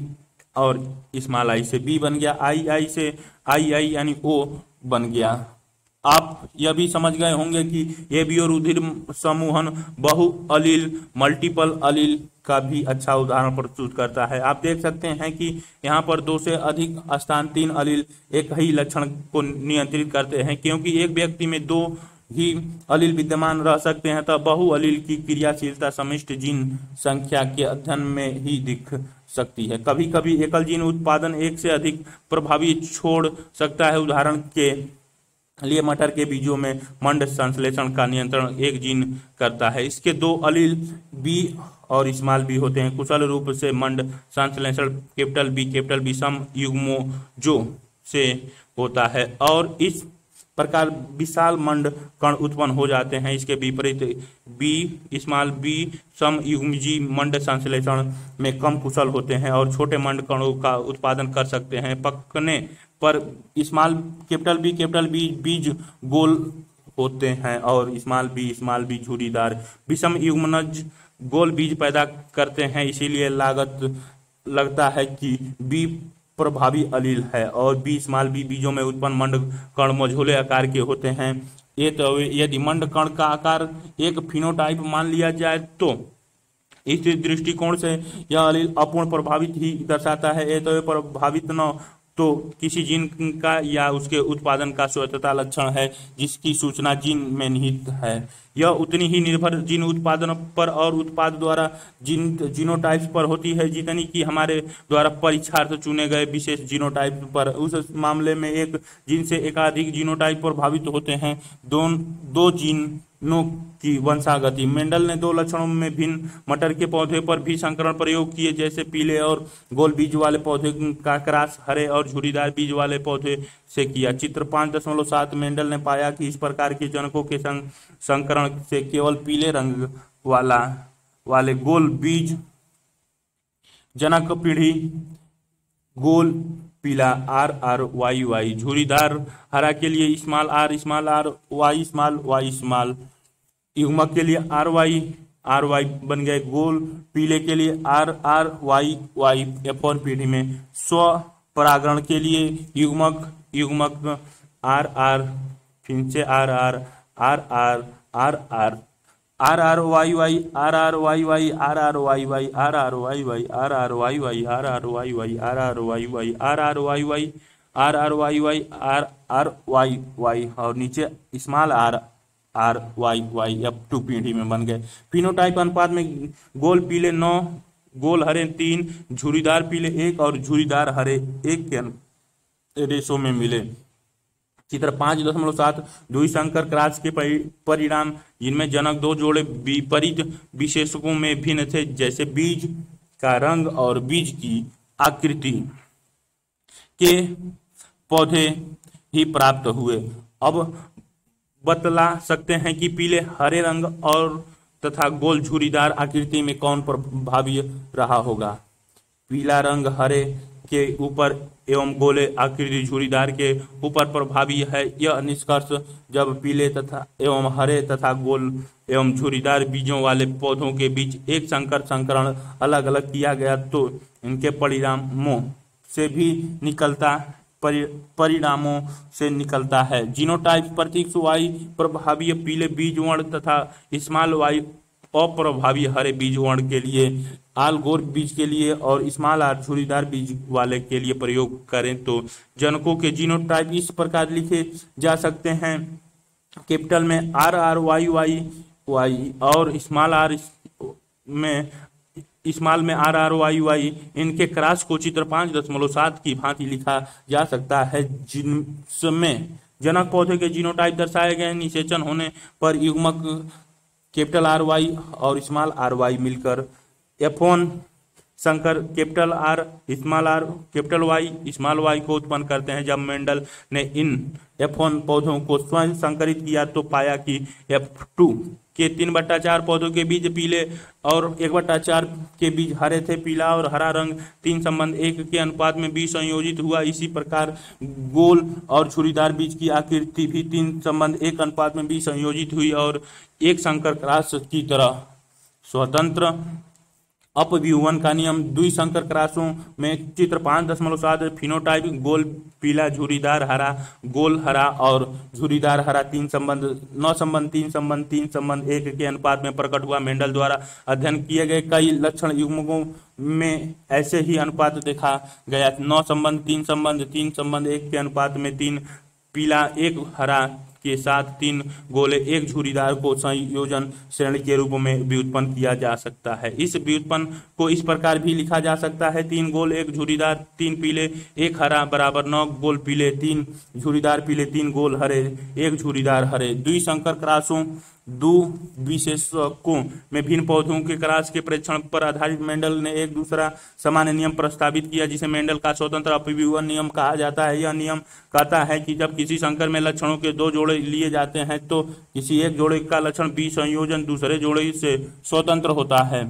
और स्मॉल आई से बी बन गया। आई से आई यानी ओ बन गया। आप यह भी समझ गए होंगे कि ए बी और रुधिर समूहन बहु अलील, मल्टीपल अलील का भी अच्छा उदाहरण प्रस्तुत करता है। आप देख सकते हैं कि यहाँ पर 2 से अधिक स्थान 3 अलील एक ही लक्षण को नियंत्रित करते हैं। क्योंकि एक व्यक्ति में 2 ही अलील विद्यमान रह सकते हैं, तब बहु अलील की क्रियाशीलता समिष्ट जीन संख्या के अध्ययन में ही दिख सकती है। कभी कभी एकल जीन उत्पादन एक से अधिक प्रभावी छोड़ सकता है। उदाहरण के लिए मटर के बीजों में मंड संश्लेषण का नियंत्रण एक जीन करता है। इसके 2 अलील बी और स्मॉल बी होते हैं। कुशल रूप से मंड संश्लेषण कैपिटल बी सम युग्मों से होता है और इस प्रकार विशाल मंड कण उत्पन्न हो जाते हैं। इसके विपरीत बी स्मॉल बी सम युग्मजी मंड संश्लेषण में कम कुशल होते हैं और छोटे मंड कणों का उत्पादन कर सकते हैं। पकने पर स्मॉल कैपिटल बी बीज गोल होते हैं और स्मॉल बी झुर्रीदार। विषम युग्मनज गोल बीज पैदा करते हैं, इसीलिए लगता है कि बी प्रभावी अलील है और बी स्मॉल बी बीजों में उत्पन्न मंड कण मझोले आकार के होते हैं। ये तो यदि मंड कण का आकार एक फिनोटाइप मान लिया जाए तो इस दृष्टिकोण से यह अलील अपूर्ण प्रभावित ही दर्शाता है। ये तो प्रभावित न तो किसी जीन का या उसके उत्पादन का स्वतंत्रता लक्षण है जिसकी सूचना जीन में निहित है। यह उतनी ही निर्भर जीन उत्पादन पर और उत्पाद द्वारा जीनोटाइप्स पर होती है जितनी कि हमारे द्वारा परीक्षार्थ चुने गए विशेष जीनोटाइप पर। उस मामले में एक जीन से एकाधिक जीनोटाइप प्रभावित होते हैं। दो जीनों की वंशागति। मेंडल ने 2 लक्षणों में भिन्न मटर के पौधे पर भी संकरण प्रयोग किए, जैसे पीले और गोल बीज वाले पौधे का क्रॉस हरे और झुर्रीदार बीज वाले पौधे से किया। चित्र 5.7 मेंडल ने पाया कि इस प्रकार के जनकों के संकरण से केवल पीले रंग वाले गोल बीज जनक पीढ़ी गोल पीला RRYY, झुर्रीदार हरा के लिए स्मॉल r वाई स्मॉल, युग्मक के लिए RY बन गए। गोल पीले के लिए RRYY F1 पीढ़ी में। स्व परागण के लिए युग्मक RR, फिर से RRYY और नीचे स्मॉल RRYY F2 पीढ़ी में बन गए। फिनोटाइप अनुपात में गोल पीले 9, गोल हरे 3, झुर्रीदार पीले 1 और झुर्रीदार हरे 1 के रेशो में मिले। चित्र 5.7 द्विसंकर क्रॉस के परिणाम, जिनमें जनक 2 जोड़े विपरीत विशेषकों में भिन्न थे, जैसे बीज का रंग और बीज की आकृति के पौधे ही प्राप्त हुए। अब बतला सकते हैं कि पीले हरे रंग और तथा गोल झुर्रीदार आकृति में कौन प्रभावी रहा होगा। पीला रंग हरे के ऊपर एवं गोले आकृति झुर्रीदार के ऊपर प्रभावी है। यह निष्कर्ष जब पीले तथा एवं हरे तथा गोल एवं झुर्रीदार बीजों वाले पौधों के बीच एक संकरण अलग अलग किया गया तो इनके परिणामों से निकलता है। जीनोटाइप प्रतीक Y प्रभावी पीले बीज वर्ण तथा स्मॉल y अप्रभावी हरे बीज वर्ण के लिए, आल गोल बीज के लिए और स्मॉल r झुर्रीदार बीज वाले के लिए प्रयोग करें तो जनकों के जीनोटाइप इस प्रकार लिखे जा सकते हैं। कैपिटल में RRYY और स्मॉल r में इस्माल में RRYY इनके क्रॉस को चित्र 5.7 की भांति लिखा जा सकता है, जिनमें जनक पौधे के जीनोटाइप दर्शाए गए। निषेचन होने पर युग्मक कैपिटल RY और स्मॉल RY मिलकर F1 संकर capital R small r capital Y small y को उत्पन्न करते हैं। जब मेंडल ने इन F1 पौधों को स्वयं संकरित किया तो पाया कि F2 के 3/4 पौधों के बीज पीले और 1/4 के बीज हरे थे। पीला और हरा रंग 3:1 के अनुपात में बीज संयोजित हुआ। इसी प्रकार गोल और छुरीदार बीज की आकृति भी 3:1 अनुपात में बीज संयोजित हुई और एक संकर क्रॉस की तरह स्वतंत्र अपव्यूहन का नियम। द्विसंकर क्रॉसों में चित्र 5.7 फिनोटाइप गोल पीला झुरीदार हरा गोल हरा और झुरीदार हरा 3:9:3:3:1 के अनुपात में प्रकट हुआ। मेंडल द्वारा अध्ययन किए गए कई लक्षण युग्मकों में ऐसे ही अनुपात देखा गया। 9:3:3:1 के अनुपात में 3 पीला 1 हरा के साथ 3 गोले 1 झुरीदार को संयोजन श्रेणी के रूप में व्युत्पन्न किया जा सकता है। इस व्युत्पन्न को इस प्रकार भी लिखा जा सकता है: 3 गोल 1 झुरीदार 3 पीले 1 हरा बराबर 9 गोल पीले 3 झुरीदार पीले 3 गोल हरे 1 झुरीदार हरे। द्विसंकर क्रॉसों विशेषकों में भिन्न पौधों के क्रॉस के परीक्षण पर आधारित मेंडल ने एक दूसरा सामान्य नियम प्रस्तावित किया, जिसे मेंडल का स्वतंत्र अपव्यूहन नियम कहा जाता है। यह नियम कहता है कि जब किसी संकर में लक्षणों के 2 जोड़े लिए जाते हैं तो किसी एक जोड़े का लक्षण बी संयोजन दूसरे जोड़े से स्वतंत्र होता है।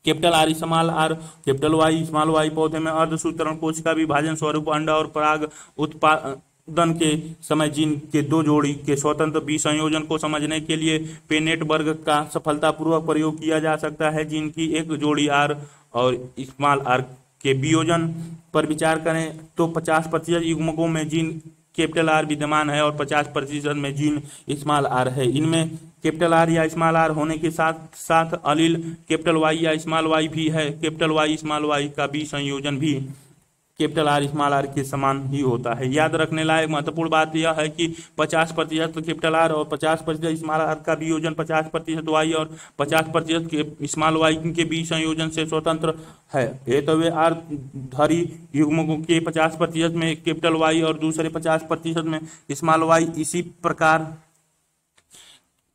Capital R small r capital Y small y पौधे में अर्धसूत्रण कोशिका विभाजन स्वरूप अंडा और पराग उत्पादन के समय जीन के 2 जोड़ी के स्वतंत्र बी संयोजन को समझने के लिए पेनेट वर्ग का सफलतापूर्वक प्रयोग किया जा सकता है। जीन की एक जोड़ी R और स्मॉल r के वियोजन पर विचार करें तो 50% युग्मकों में जीन कैपिटल R विद्यमान है और 50% में जीन स्मॉल r है। इनमें कैपिटल R या स्मॉल r होने के साथ साथ अलील कैपिटल Y या स्मॉल y भी है। कैपिटल Y स्मॉल y का बी संयोजन भी कैपिटल R स्मॉल r के समान ही होता है। याद रखने लायक महत्वपूर्ण बात यह है कि 50% कैपिटल R और 50% स्मॉल r का वियोजन 50% Y और 50% के स्मॉल y के बीच संयोजन से स्वतंत्र है। वे R धारी युग्मकों के 50% में कैपिटल Y और दूसरे 50% में स्मॉल y। इसी प्रकार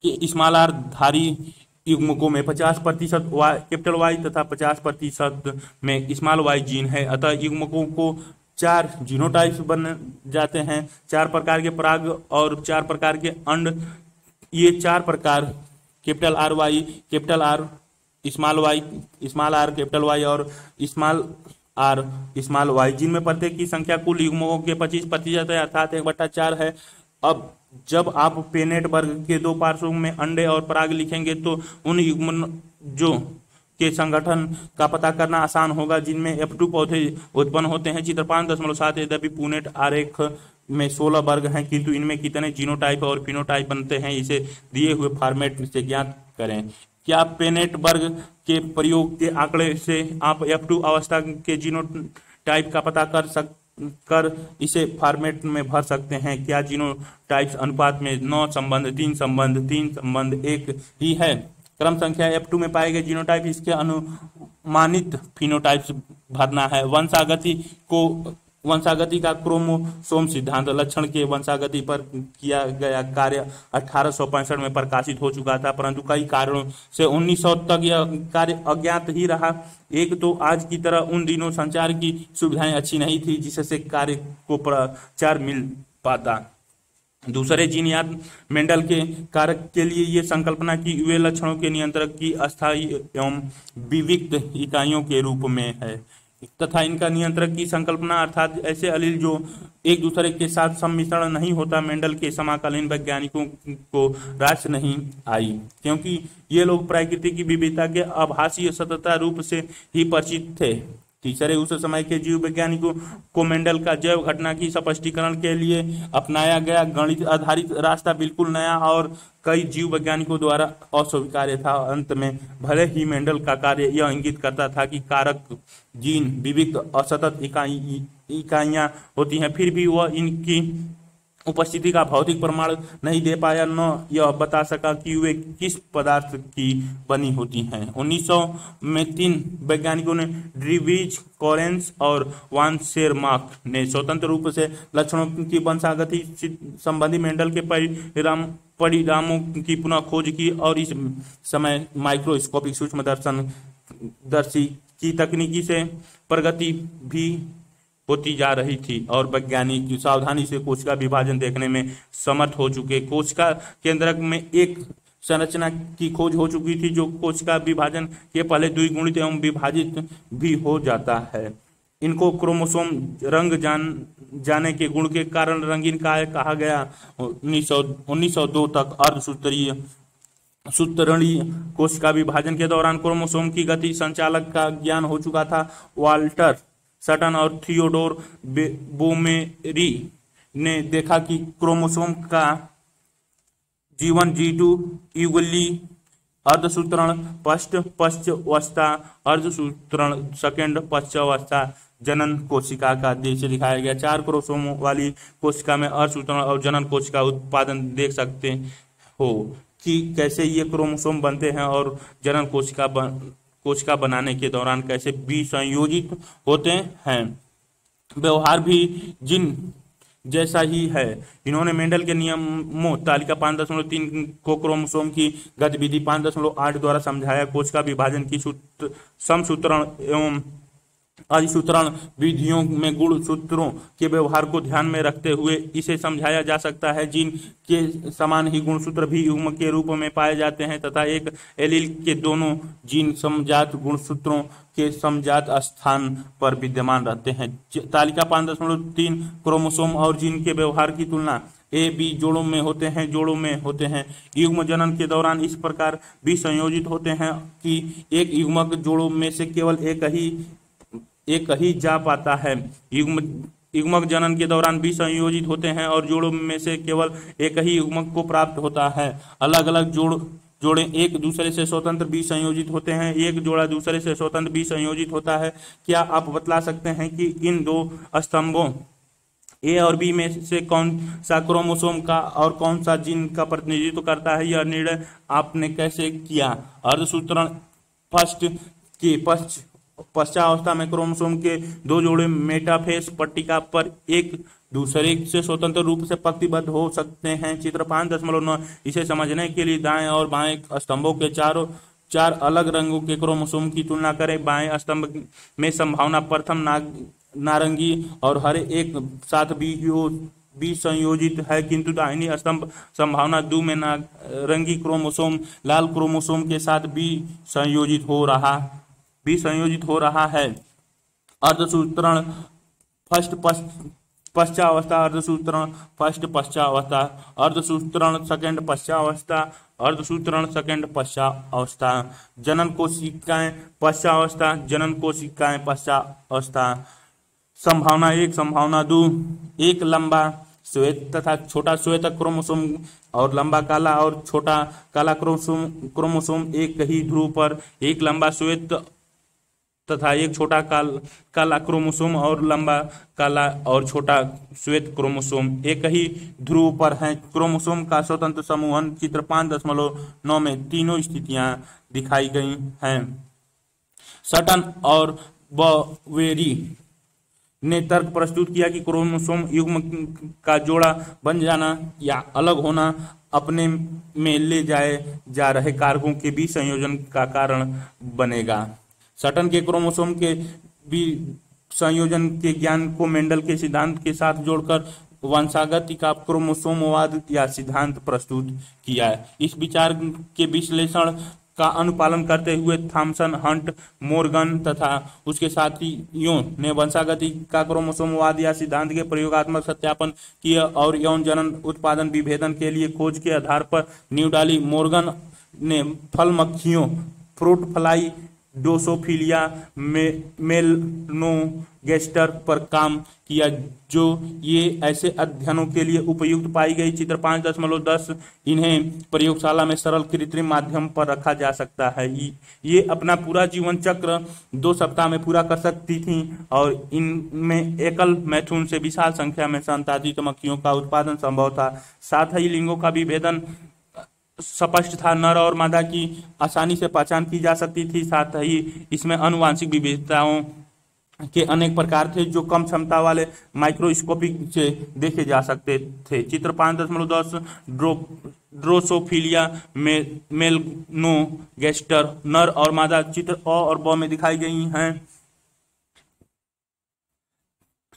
के स्मॉल r धारी युग्मकों में 50% कैपिटल Y तथा 50% में स्मॉल y जीन है। अतः युग्मकों को 4 जीनोटाइप्स बन जाते हैं, 4 प्रकार के पराग और 4 प्रकार के अंड। ये 4 प्रकार capital RY capital R small y small r capital Y और स्मॉल r स्मॉल y, जिनमें प्रत्येक की संख्या कुल युग्मकों के 25% है अर्थात 1/4 है। अब जब आप पेनेट वर्ग के 2 पार्श्वों में अंडे और पराग लिखेंगे तो उन युग्मजों के संगठन का पता करना आसान होगा जिनमें F2 पौधे उत्पन्न होते हैं। चित्र 5.7 यद्यपि पुनेट आरेख में 16 वर्ग हैं, किंतु इनमें कितने जीनोटाइप और फिनोटाइप बनते हैं इसे दिए हुए फॉर्मेट से ज्ञात करें। क्या पेनेट वर्ग के प्रयोग के आंकड़े से आप F2 अवस्था के जीनोटाइप का पता कर इसे फॉर्मेट में भर सकते हैं? क्या जीनोटाइप्स अनुपात में 9:3:3:1 ही है? क्रम संख्या F2 में पाए गए जीनोटाइप इसके अनुमानित फिनोटाइप्स भरना है। वंशागति का क्रोमोसोम सिद्धांत लक्षण के वंशागति पर किया गया कार्य 1865 में प्रकाशित हो चुका था, परंतु कई कारणों से 1900 तक यह कार्य अज्ञात ही रहा। एक तो आज की तरह उन दिनों संचार की सुविधाएं अच्छी नहीं थी जिससे कार्य को प्रचार मिल पाता। दूसरे जीन या मेंडल के कारक के लिए ये संकल्पना की वे लक्षणों के नियंत्रक की अस्थायी एवं विविक्त इकाइयों के रूप में है तथा इनका नियंत्रक की संकल्पना अर्थात ऐसे अलील जो एक दूसरे के साथ सम्मिश्रण नहीं होता मेंडल के समकालीन वैज्ञानिकों को रास नहीं आई, क्योंकि ये लोग प्रकृति की विविधता के आभासी सततता रूप से ही परिचित थे। तीसरे, उस समय के जीव वैज्ञानिकों को मेंडल का जैव घटना की स्पष्टीकरण के लिए अपनाया गया गणित आधारित रास्ता बिल्कुल नया और कई जीव वैज्ञानिकों द्वारा अस्वीकार्य था। अंत में भले ही मेंडल का कार्य यह इंगित करता था कि कारक जीन विविध असतत इकाइयां होती हैं, फिर भी वह इनकी उपस्थिति का भौतिक प्रमाण नहीं दे पाया, न यह बता सका कि वे किस पदार्थ की बनी होती हैं। 1900 में 3 वैज्ञानिकों ने ड्रीवीज, कॉरेंस और वान शेरमार्क ने स्वतंत्र रूप से लक्षणों की वंशागति संबंधी मेंडल के परिणामों की पुनः खोज की, और इस समय माइक्रोस्कोपिक सूक्ष्मदर्शी की तकनीकी से प्रगति भी होती जा रही थी और वैज्ञानिक सावधानी से कोशिका विभाजन देखने में समर्थ हो चुके। कोशिका केंद्रक में एक संरचना की खोज हो चुकी थी जो कोशिका विभाजन के पहले द्विगुणित एवं विभाजित भी हो जाता है। इनको क्रोमोसोम रंग जाने के गुण के कारण रंगीन काय कहा गया। 1902 तक सूत्रणीय कोशिका विभाजन के दौरान क्रोमोसोम की गति संचालक का ज्ञान हो चुका था। वाल्टर सटन और थियोडोर बोमेरी ने देखा कि क्रोमोसोम का जीवन G2 युगली अर्धसूत्रण पश्चावस्था, अर्धसूत्रण सेकंड पश्चावस्था जनन कोशिका का दृश्य दिखाया गया। 4 क्रोमोसोम वाली कोशिका में अर्धसूत्रण और जनन कोशिका उत्पादन देख सकते हो कि कैसे ये क्रोमोसोम बनते हैं और जनन कोशिका बनाने के दौरान कैसे विसंयोजित होते हैं। व्यवहार भी जिन जैसा ही है। इन्होंने मेंडल के नियमों तालिका 5.3 को क्रोमोसोम की गतिविधि 5.8 द्वारा समझाया। कोशिका विभाजन की समसूत्रण एवं अधिसूत्रण विधियों में गुणसूत्रों के व्यवहार को ध्यान में रखते हुए इसे समझाया जा सकता है। जीन के समान ही गुणसूत्र भी युग्म के रूप में पाए जाते हैं तथा एक एलील के दोनों जीन समजात गुणसूत्रों के समजात स्थान पर विद्यमान रहते हैं। तालिका 5.3 क्रोमोसोम और जीन के व्यवहार की तुलना ए बी जोड़ों में होते हैं। युग्म जनन के दौरान इस प्रकार भी संयोजित होते हैं कि एक युग्मक जोड़ों में से केवल एक ही जा पाता है। युग्मक जनन के दौरान भी संयोजित होते हैं और जोड़ों में से केवल एक ही युग्मक को प्राप्त होता है। अलग अलग जोड़े एक दूसरे से स्वतंत्र भी संयोजित होते हैं। एक जोड़ा दूसरे से स्वतंत्र भी संयोजित होता है। क्या आप बतला सकते हैं कि इन 2 स्तंभों ए और बी में से कौन सा क्रोमोसोम का और कौन सा जीन का प्रतिनिधित्व करता है? यह निर्णय आपने कैसे किया? अर्धसूत्रण फर्स्ट के पश्चावस्था में क्रोमोसोम के 2 जोड़े मेटाफेस पट्टिका पर एक दूसरे से स्वतंत्र रूप से पंक्तिबद्ध हो सकते हैं। चित्र 5.9 इसे समझने के लिए दाएं और बाएं स्तंभों के 4 अलग रंगों के क्रोमोसोम की तुलना करें। बाएं स्तंभ में संभावना प्रथम नारंगी और हरे एक साथ भी संयोजित है, किंतु दाहिनी स्तंभ संभावना 2 में नारंगी क्रोमोसोम लाल क्रोमोसोम के साथ भी संयोजित हो रहा है। अर्धसूत्रण फर्स्ट पश्चावस्था, अर्धसूत्रण फर्स्ट पश्चावस्था, अर्धसूत्रण सेकंड पश्चावस्था, अर्धसूत्रण सेकंड पश्चावस्था, जनन कोशिकाएं पश्चावस्था, जनन कोशिकाएं पश्चावस्था। संभावना 1, संभावना 2, एक लंबा श्वेत तथा छोटा श्वेत क्रोमोसोम और लंबा काला और छोटा काला क्रोमोसोम एक ही ध्रुव पर, एक लंबा श्वेत तथा एक छोटा काला क्रोमोसोम और लंबा काला और छोटा श्वेत क्रोमोसोम एक ही ध्रुव पर हैं। क्रोमोसोम का स्वतंत्र समूहन चित्र 5.9 में तीनों स्थितियां दिखाई गई हैं। सटन और बवेरी ने तर्क प्रस्तुत किया कि क्रोमोसोम युग्म का जोड़ा बन जाना या अलग होना अपने में ले जाए जा रहे कारकों के बीच संयोजन का कारण बनेगा। सटन के क्रोमोसोम के भी संयोजन के ज्ञान को मेंडल के सिद्धांत के साथ जोड़कर वंशागति का क्रोमोसोमवाद या सिद्धांत प्रस्तुत किया है। इस विचार के विश्लेषण का अनुपालन करते हुए थॉमसन, हंट, मोर्गन तथा उसके साथियों ने वंशागति का क्रोमोसोमवाद या सिद्धांत के प्रयोगात्मक सत्यापन किया और यौन जनन उत्पादन विभेदन के लिए खोज के आधार पर नींव डाली। मोर्गन ने फल मक्खियों फ्रूट फ्लाई ड्रोसोफिलिया मेलनोगेस्टर पर काम किया, जो ये ऐसे अध्ययनों के लिए उपयुक्त पाई गई। चित्र 5.10 इन्हें प्रयोगशाला में सरल कृत्रिम माध्यम पर रखा जा सकता है। ये अपना पूरा जीवन चक्र 2 सप्ताह में पूरा कर सकती थी और इनमें एकल मैथुन से विशाल संख्या में संतादित मक्खियों का उत्पादन संभव था। साथ ही लिंगों का विभेदन स्पष्ट था, नर और मादा की आसानी से पहचान की जा सकती थी। साथ ही इसमें आनुवांशिक विविधताओं के अनेक प्रकार थे जो कम क्षमता वाले माइक्रोस्कोपिक से देखे जा सकते थे। चित्र 5.10 ड्रोसोफिलिया मेलनोगेस्टर नर और मादा चित्र अ और ब में दिखाई गई हैं।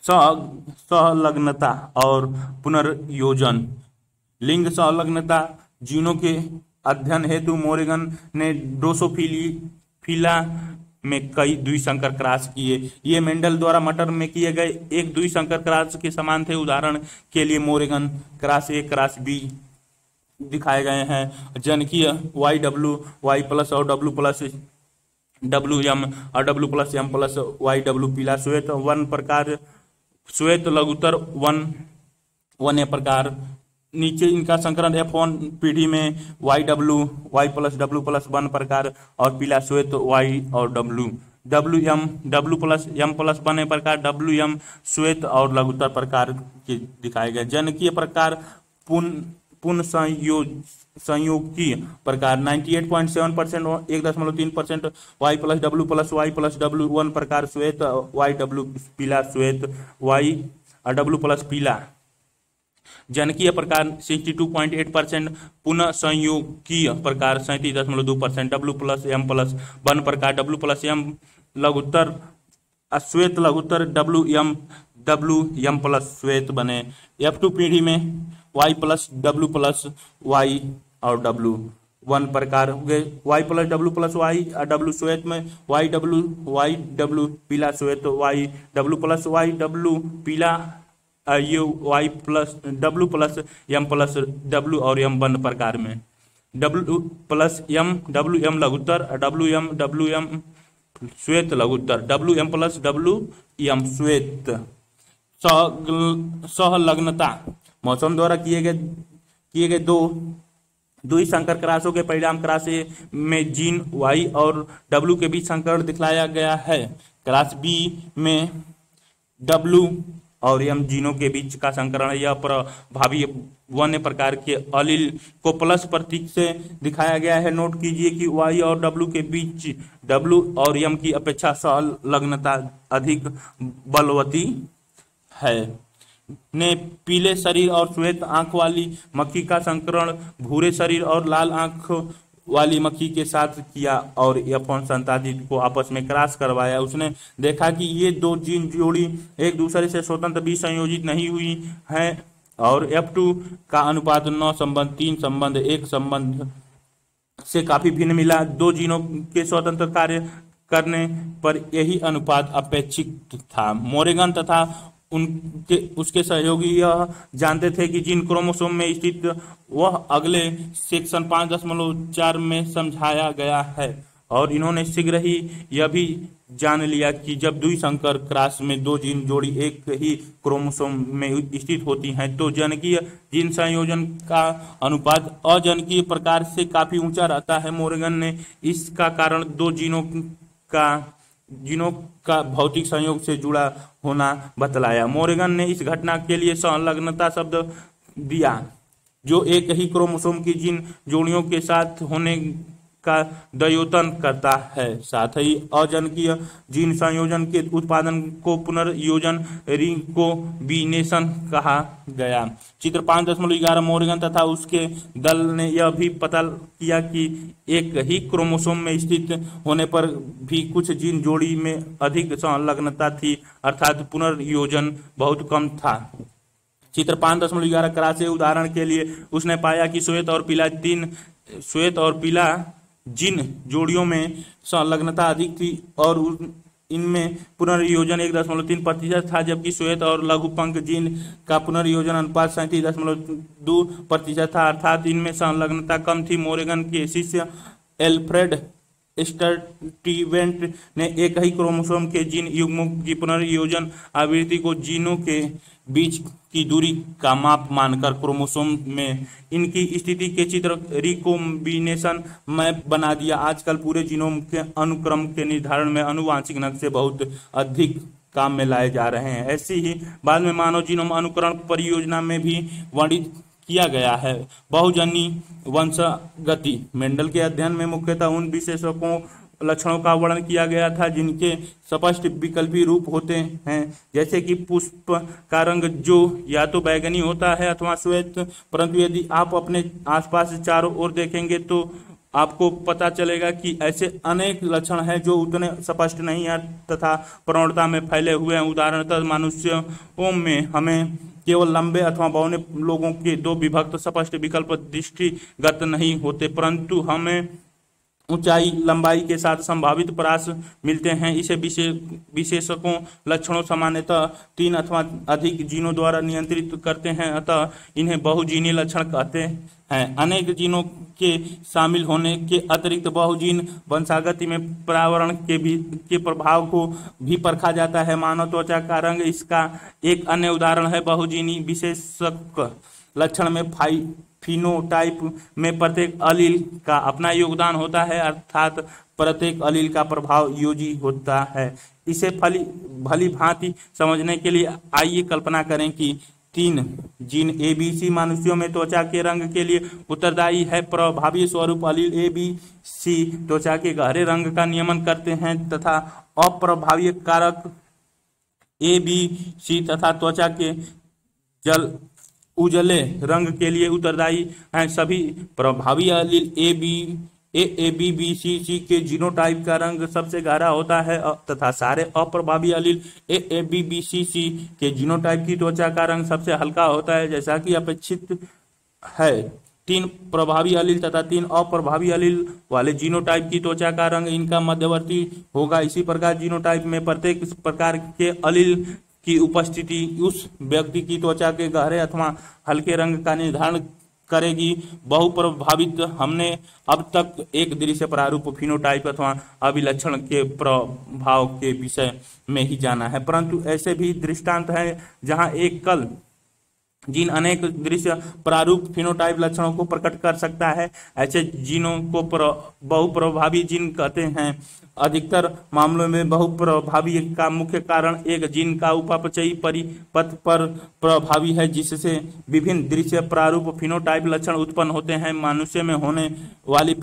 संलग्नता और पुनर्योजन। लिंग संलग्नता जीनों के अध्ययन हेतु मोरेगन ने ड्रोसोफिला में कई द्विसंकर क्रॉस किए। ये मेंडल द्वारा मटर में किए गए एक द्विसंकर क्रॉस के समान थे। उदाहरण के लिए मोरेगन क्रॉस ए क्रॉस बी दिखाए गए हैं। जनकीय YW Y+ और WM और W+M+YW पीला श्वेत वन प्रकार श्वेत लघुतर वन प्रकार। नीचे इनका संकरण F1 पीढ़ी में YW Y+W+1 प्रकार और पीला श्वेत Y और WM W+M+1 प्रकार WM श्वेत और लघुतर प्रकार के दिखाए गए। जनकीय प्रकार पुनः संयोगी प्रकार 98.7% 1.3% Y+W+Y+W1 प्रकार श्वेत YW पीला श्वेत Y और W+ पीला। जनकीय प्रकार 62.8% पुनः संयोगीय प्रकार 37.2% W+M+1 प्रकार W+M लघुत्तर श्वेत लघुत्तर WM श्वेत बने। F2 पीढ़ी में Y+W+Y और W1 प्रकार हो गए। Y+W+Y और W श्वेत में YW पीला श्वेत YW+YW पीला W+M+W और M1 प्रकार में। WM लघुत्तर WM श्वेत लघुत्तर WM+WM श्वेत। सहलग्नता मौसम द्वारा किए गए दो द्विसंकर क्रॉसों के परिणाम क्रॉस ए में जीन Y और W के बीच संकरण दिखलाया गया है। क्रॉस बी में W और M जीनों के बीच का संकरण यह प्रभावी वन्य प्रकार के अलील को प्लस प्रतीक से दिखाया गया है। नोट कीजिए कि Y और W के बीच W और M की अपेक्षा संलग्नता अधिक बलवती है। ने पीले शरीर और श्वेत आंख वाली मक्खी का संकरण भूरे शरीर और लाल आंख वाली मक्खी के साथ किया और F1 संतादित को आपस में क्रॉस करवाया। उसने देखा कि ये दो जीन जोड़ी एक दूसरे से स्वतंत्र भी संयोजित नहीं हुई हैं और F2 का अनुपात 9:3 संबंध से काफी भिन्न मिला। दो जीनों के स्वतंत्र कार्य करने पर यही अनुपात अपेक्षित था। मोरेगन तथा उसके सहयोगी यह जानते थे कि जिन क्रोमोसोम में स्थित वह अगले सेक्शन 5.4 में समझाया गया है और इन्होंने शीघ्र ही यह भी जान लिया कि जब द्विसंकर क्रॉस में दो जीन जोड़ी एक ही क्रोमोसोम में स्थित होती हैं तो जनकीय जीन संयोजन का अनुपात अजनकीय प्रकार से काफी ऊंचा रहता है। मोरेगन ने इसका कारण दो जीनों का भौतिक संयोग से जुड़ा होना बतलाया। मोरेगन ने इस घटना के लिए संलग्नता शब्द दिया जो एक ही क्रोमोसोम की जीन जोड़ियों के साथ होने का द्योतन करता है। साथ ही अजनकीय जीन संयोजन के उत्पादन को पुनर्योजन रिकॉम्बिनेशन कहा गया। चित्र 5.11 मोरेगन तथा उसके दल ने यह भी पता किया कि एक ही क्रोमोसोम में स्थित होने पर भी कुछ जीन जोड़ी में अधिक संलग्नता थी, अर्थात पुनर्योजन बहुत कम था। चित्र 5.11 क्रॉस से उदाहरण के लिए उसने पाया कि श्वेत और पीला जिन जोड़ियों में संलग्नता अधिक थी और इनमें पुनर्योजन 1.3% था, जबकि श्वेत और लघुपंख जीन का पुनर्योजन अनुपात 37.2% था, अर्थात इनमें संलग्नता कम थी। मोरेगन के शिष्य एल्फ्रेड स्टर्टिवेंट ने एक ही क्रोमोसोम के जीन युग्मों की पुनर्योजन आवृत्ति को जीनों के बीच की दूरी का माप मानकर क्रोमोसोम में इनकी स्थिति के चित्र रिकॉम्बिनेशन मैप बना दिया। आजकल पूरे जीनोम के अनुक्रम के निर्धारण में आनुवंशिक नक्शे बहुत अधिक काम में लाए जा रहे हैं। ऐसे ही बाद में मानव जीनोम अनुकरण परियोजना में भी वर्णित किया गया है। बहुजन्य वंशगति मेंडल के अध्ययन में मुख्यतः उन विशेषकों लक्षणों का वर्णन किया गया था जिनके स्पष्ट विकल्पी रूप होते हैं, जैसे कि पुष्प का रंग जो या तो बैंगनी होता है अथवा श्वेत, परंतु यदि आप अपने आसपास चारों ओर देखेंगे तो आपको पता चलेगा कि ऐसे अनेक लक्षण हैं जो उतने स्पष्ट नहीं है तथा प्रवणता में फैले हुए हैं। उदाहरणतः मनुष्यों में हमें केवल लंबे अथवा बौने लोगों के दो विभक्त स्पष्ट विकल्प दृष्टिगत नहीं होते, परंतु हमें ऊंचाई लंबाई के साथ संभावित परास मिलते हैं। इसे विशेषकों लक्षणों सामान्यतः 3 अथवा अधिक जीनों द्वारा नियंत्रित करते हैं, अतः इन्हें बहुजीनी लक्षण कहते हैं। अनेक जीनों के शामिल होने के अतिरिक्त बहुजीन वंशागति में पर्यावरण के प्रभाव को भी परखा जाता है। मानव त्वचा का रंग इसका एक अन्य उदाहरण है। बहुजीनी विशेषक लक्षण में फिनोटाइप में प्रत्येक अलील का अपना योगदान होता है, अर्थात प्रत्येक अलील का प्रभाव योजी होता है। इसे भली भांति समझने के लिए आइए कल्पना करें कि 3 जीन ABC मनुष्यों में त्वचा के रंग के लिए उत्तरदायी है। प्रभावी स्वरूप अलील ABC त्वचा के गहरे रंग का नियमन करते हैं तथा अप्रभावी कारक ABC तथा त्वचा के उजले रंग के लिए उत्तरदायी हैं। सभी प्रभावी अलील AABBCC के जीनोटाइप का रंग सबसे गहरा होता है तथा सारे अप्रभावी अलील AABBCC के जीनोटाइप की त्वचा का रंग सबसे हल्का होता है, जैसा कि अपेक्षित है। 3 प्रभावी अलील तथा 3 अप्रभावी अलील वाले जीनोटाइप की त्वचा का रंग इनका मध्यवर्ती होगा। इसी प्रकार जीनोटाइप में प्रत्येक प्रकार के अलील की उपस्थिति उस व्यक्ति की त्वचा के गहरे अथवा हल्के रंग का निर्धारण करेगी। बहुप्रभावित हमने अब तक एक दृश्य प्रारूप फिनोटाइप अथवा अभिलक्षण के प्रभाव के विषय में ही जाना है, परंतु ऐसे भी दृष्टांत हैं जहां एक कल जीन अनेक दृश्य प्रारूप फिनोटाइप लक्षणों को प्रकट कर सकता है। ऐसे जीनों को बहुप्रभावी जीन कहते हैं। अधिकतर मामलों में बहुप्रभावी का मुख्य कारण एक जीन का उपापचयी परिपथ पर प्रभावी है, जिससे विभिन्न दृश्य प्रारूप फिनोटाइप लक्षण उत्पन्न होते हैं। मनुष्य में होने वाली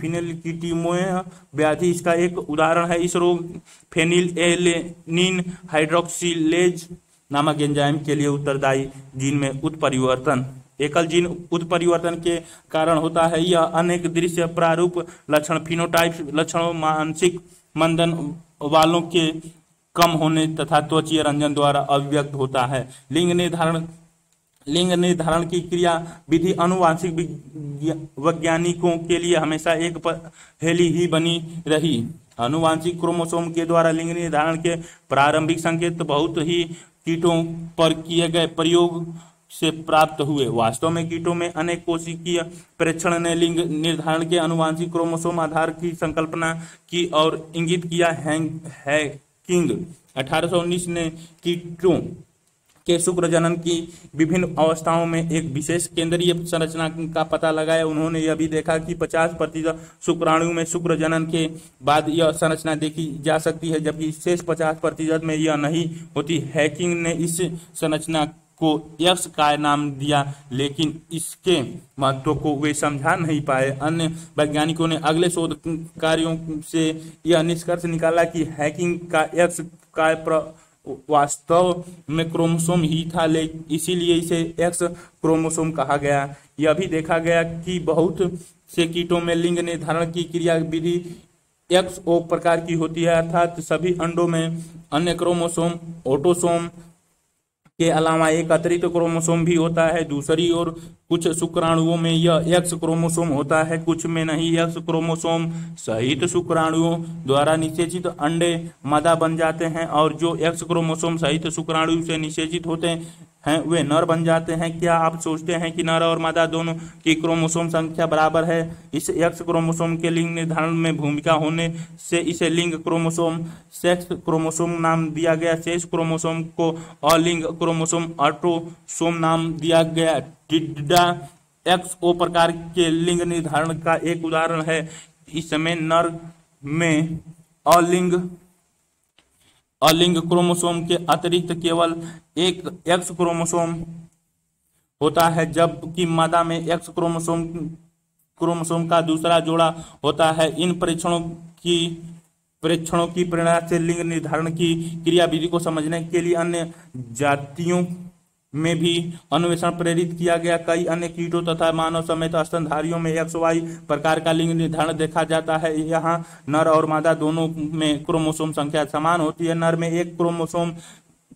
फिनिकिटोमोएह व्याधि इसका एक उदाहरण है। इस रोग फेनिलएलेनिन हाइड्रोक्सिलेज नामक एंजाइम के लिए उत्तरदायी जीन में उत्परिवर्तन एकल जीन उत्परिवर्तन के कारण होता है। यह अनेक दृश्य प्रारूप लक्षण फिनोटाइप लक्षणों मानसिक मंदन वालों के कम होने तथा त्वचीय रंजन द्वारा अभिव्यक्त होता है। लिंग निर्धारण की क्रिया विधि अनुवांशिक वैज्ञानिकों के लिए हमेशा एक पहेली ही बनी रही। अनुवांशिक क्रोमोसोम के द्वारा लिंग निर्धारण के प्रारंभिक संकेत बहुत ही कीटों पर किए गए प्रयोग से प्राप्त हुए। वास्तव में कीटों में अनेक कोशिकीय परीक्षण ने लिंग निर्धारण के अनुवांशिक क्रोमोसोम आधार की संकल्पना की और इंगित किया। हैकिंग 1819 ने कीटों के शुक्र जनन की विभिन्न अवस्थाओं में एक विशेष केंद्रीय संरचना का पता लगाया। उन्होंने यह भी देखा कि 50% शुक्राणु में शुक्र जनन के बाद यह संरचना देखी जा सकती है, जबकि शेष 50% में यह नहीं होती। हैकिंग ने इस संरचना को यक्ष काय नाम दिया, लेकिन इसके महत्व को वे समझा नहीं पाए। अन्य वैज्ञानिकों ने अगले शोध कार्यों से यह निष्कर्ष निकाला कि हैकिंग का यक्ष काय वास्तव में क्रोमोसोम ही था, इसीलिए इसे एक्स क्रोमोसोम कहा गया। यह भी देखा गया कि बहुत से कीटों में लिंग निर्धारण की क्रिया विधि XO प्रकार की होती है, अर्थात सभी अंडों में अन्य क्रोमोसोम ऑटोसोम के अलावा एक अतिरिक्त क्रोमोसोम भी होता है। दूसरी ओर कुछ शुक्राणुओं में यह X क्रोमोसोम होता है, कुछ में नहीं। X क्रोमोसोम सहित शुक्राणुओं द्वारा निषेचित अंडे मादा बन जाते हैं और जो X क्रोमोसोम सहित शुक्राणु से निषेचित होते हैं वे नर बन जाते हैं। क्या आप सोचते हैं कि नर और मादा दोनों की क्रोमोसोम संख्या बराबर है? इस एक्स क्रोमोसोम के लिंग निर्धारण में भूमिका होने से इसे लिंग क्रोमोसोम सेक्स क्रोमोसोम नाम दिया गया। सेक्स क्रोमोसोम को अलिंग क्रोमोसोम ऑटोसोम नाम दिया गया। टिड्डा XO प्रकार के लिंग निर्धारण का एक उदाहरण है। इस समय नर में अलिंग क्रोमोसोम के अतिरिक्त केवल एक एक्स क्रोमोसोम होता है, जबकि मादा में एक्स क्रोमोसोम का दूसरा जोड़ा होता है। इन परीक्षणों की प्रेरणा से लिंग निर्धारण की क्रियाविधि को समझने के लिए अन्य जातियों में भी अन्वेषण प्रेरित किया गया। कई अन्य कीटों तथा मानव समेत स्तनधारियों में XY प्रकार का लिंग निर्धारण देखा जाता है। यहाँ नर और मादा दोनों में क्रोमोसोम संख्या समान होती है। नर में एक क्रोमोसोम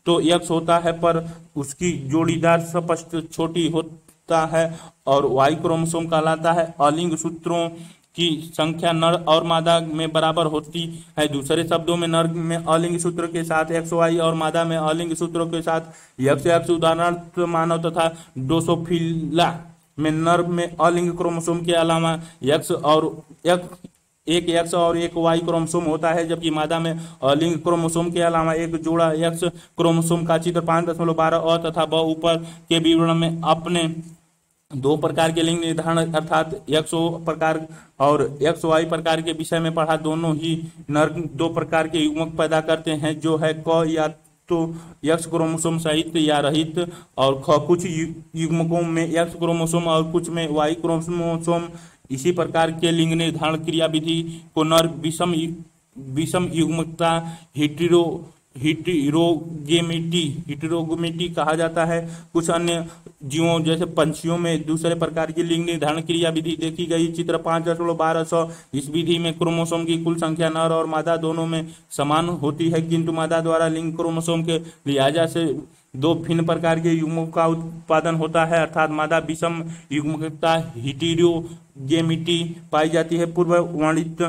तो X होता है, पर उसकी जोड़ीदार स्पष्ट छोटी होता है और Y क्रोमोसोम कहलाता है। अलिंग सूत्रों की संख्या नर और मादा में बराबर होती है। दूसरे शब्दों में नर में अलिंग सूत्र के साथ XY और मादा में अलिंग सूत्रों के साथ XX। उदाहरण मानव तथा ड्रोसोफिला में नर में अलिंग क्रोमोसोम के अलावा एक X और एक Y क्रोमोसोम होता है, जबकि मादा में अलिंग क्रोमोसोम के अलावा एक जोड़ा X क्रोमोसोम का चित्र 5.12 अ तथा ब ऊपर के विवरण में अपने दो प्रकार के लिंग निर्धारण अर्थात XO प्रकार और XY प्रकार के विषय में पढ़ा। दोनों ही नर दो प्रकार के युग्मक पैदा करते हैं, जो है क या तो X क्रोमोसोम सहित या रहित और ख। कुछ युग्मकों में X क्रोमोसोम और कुछ में Y क्रोमोसोम। इसी प्रकार के लिंग निर्धारण क्रियाविधि को नर विषम युग्मकता हिटेरोगेमिटी कहा जाता है। कुछ अन्य जीवों जैसे पंछियों में दूसरे प्रकार की लिंग निर्धारण क्रियाविधि देखी गई। चित्र 5.12 इस विधि में क्रोमोसोम की कुल संख्या नर और मादा दोनों में समान होती है, किंतु मादा द्वारा लिंग क्रोमोसोम के लिहाजा से दो भिन्न प्रकार के युग्मों का उत्पादन होता है, अर्थात मादा विषम युग्मकता हिटेरोगेमिटी पाई जाती है। पूर्व वर्णित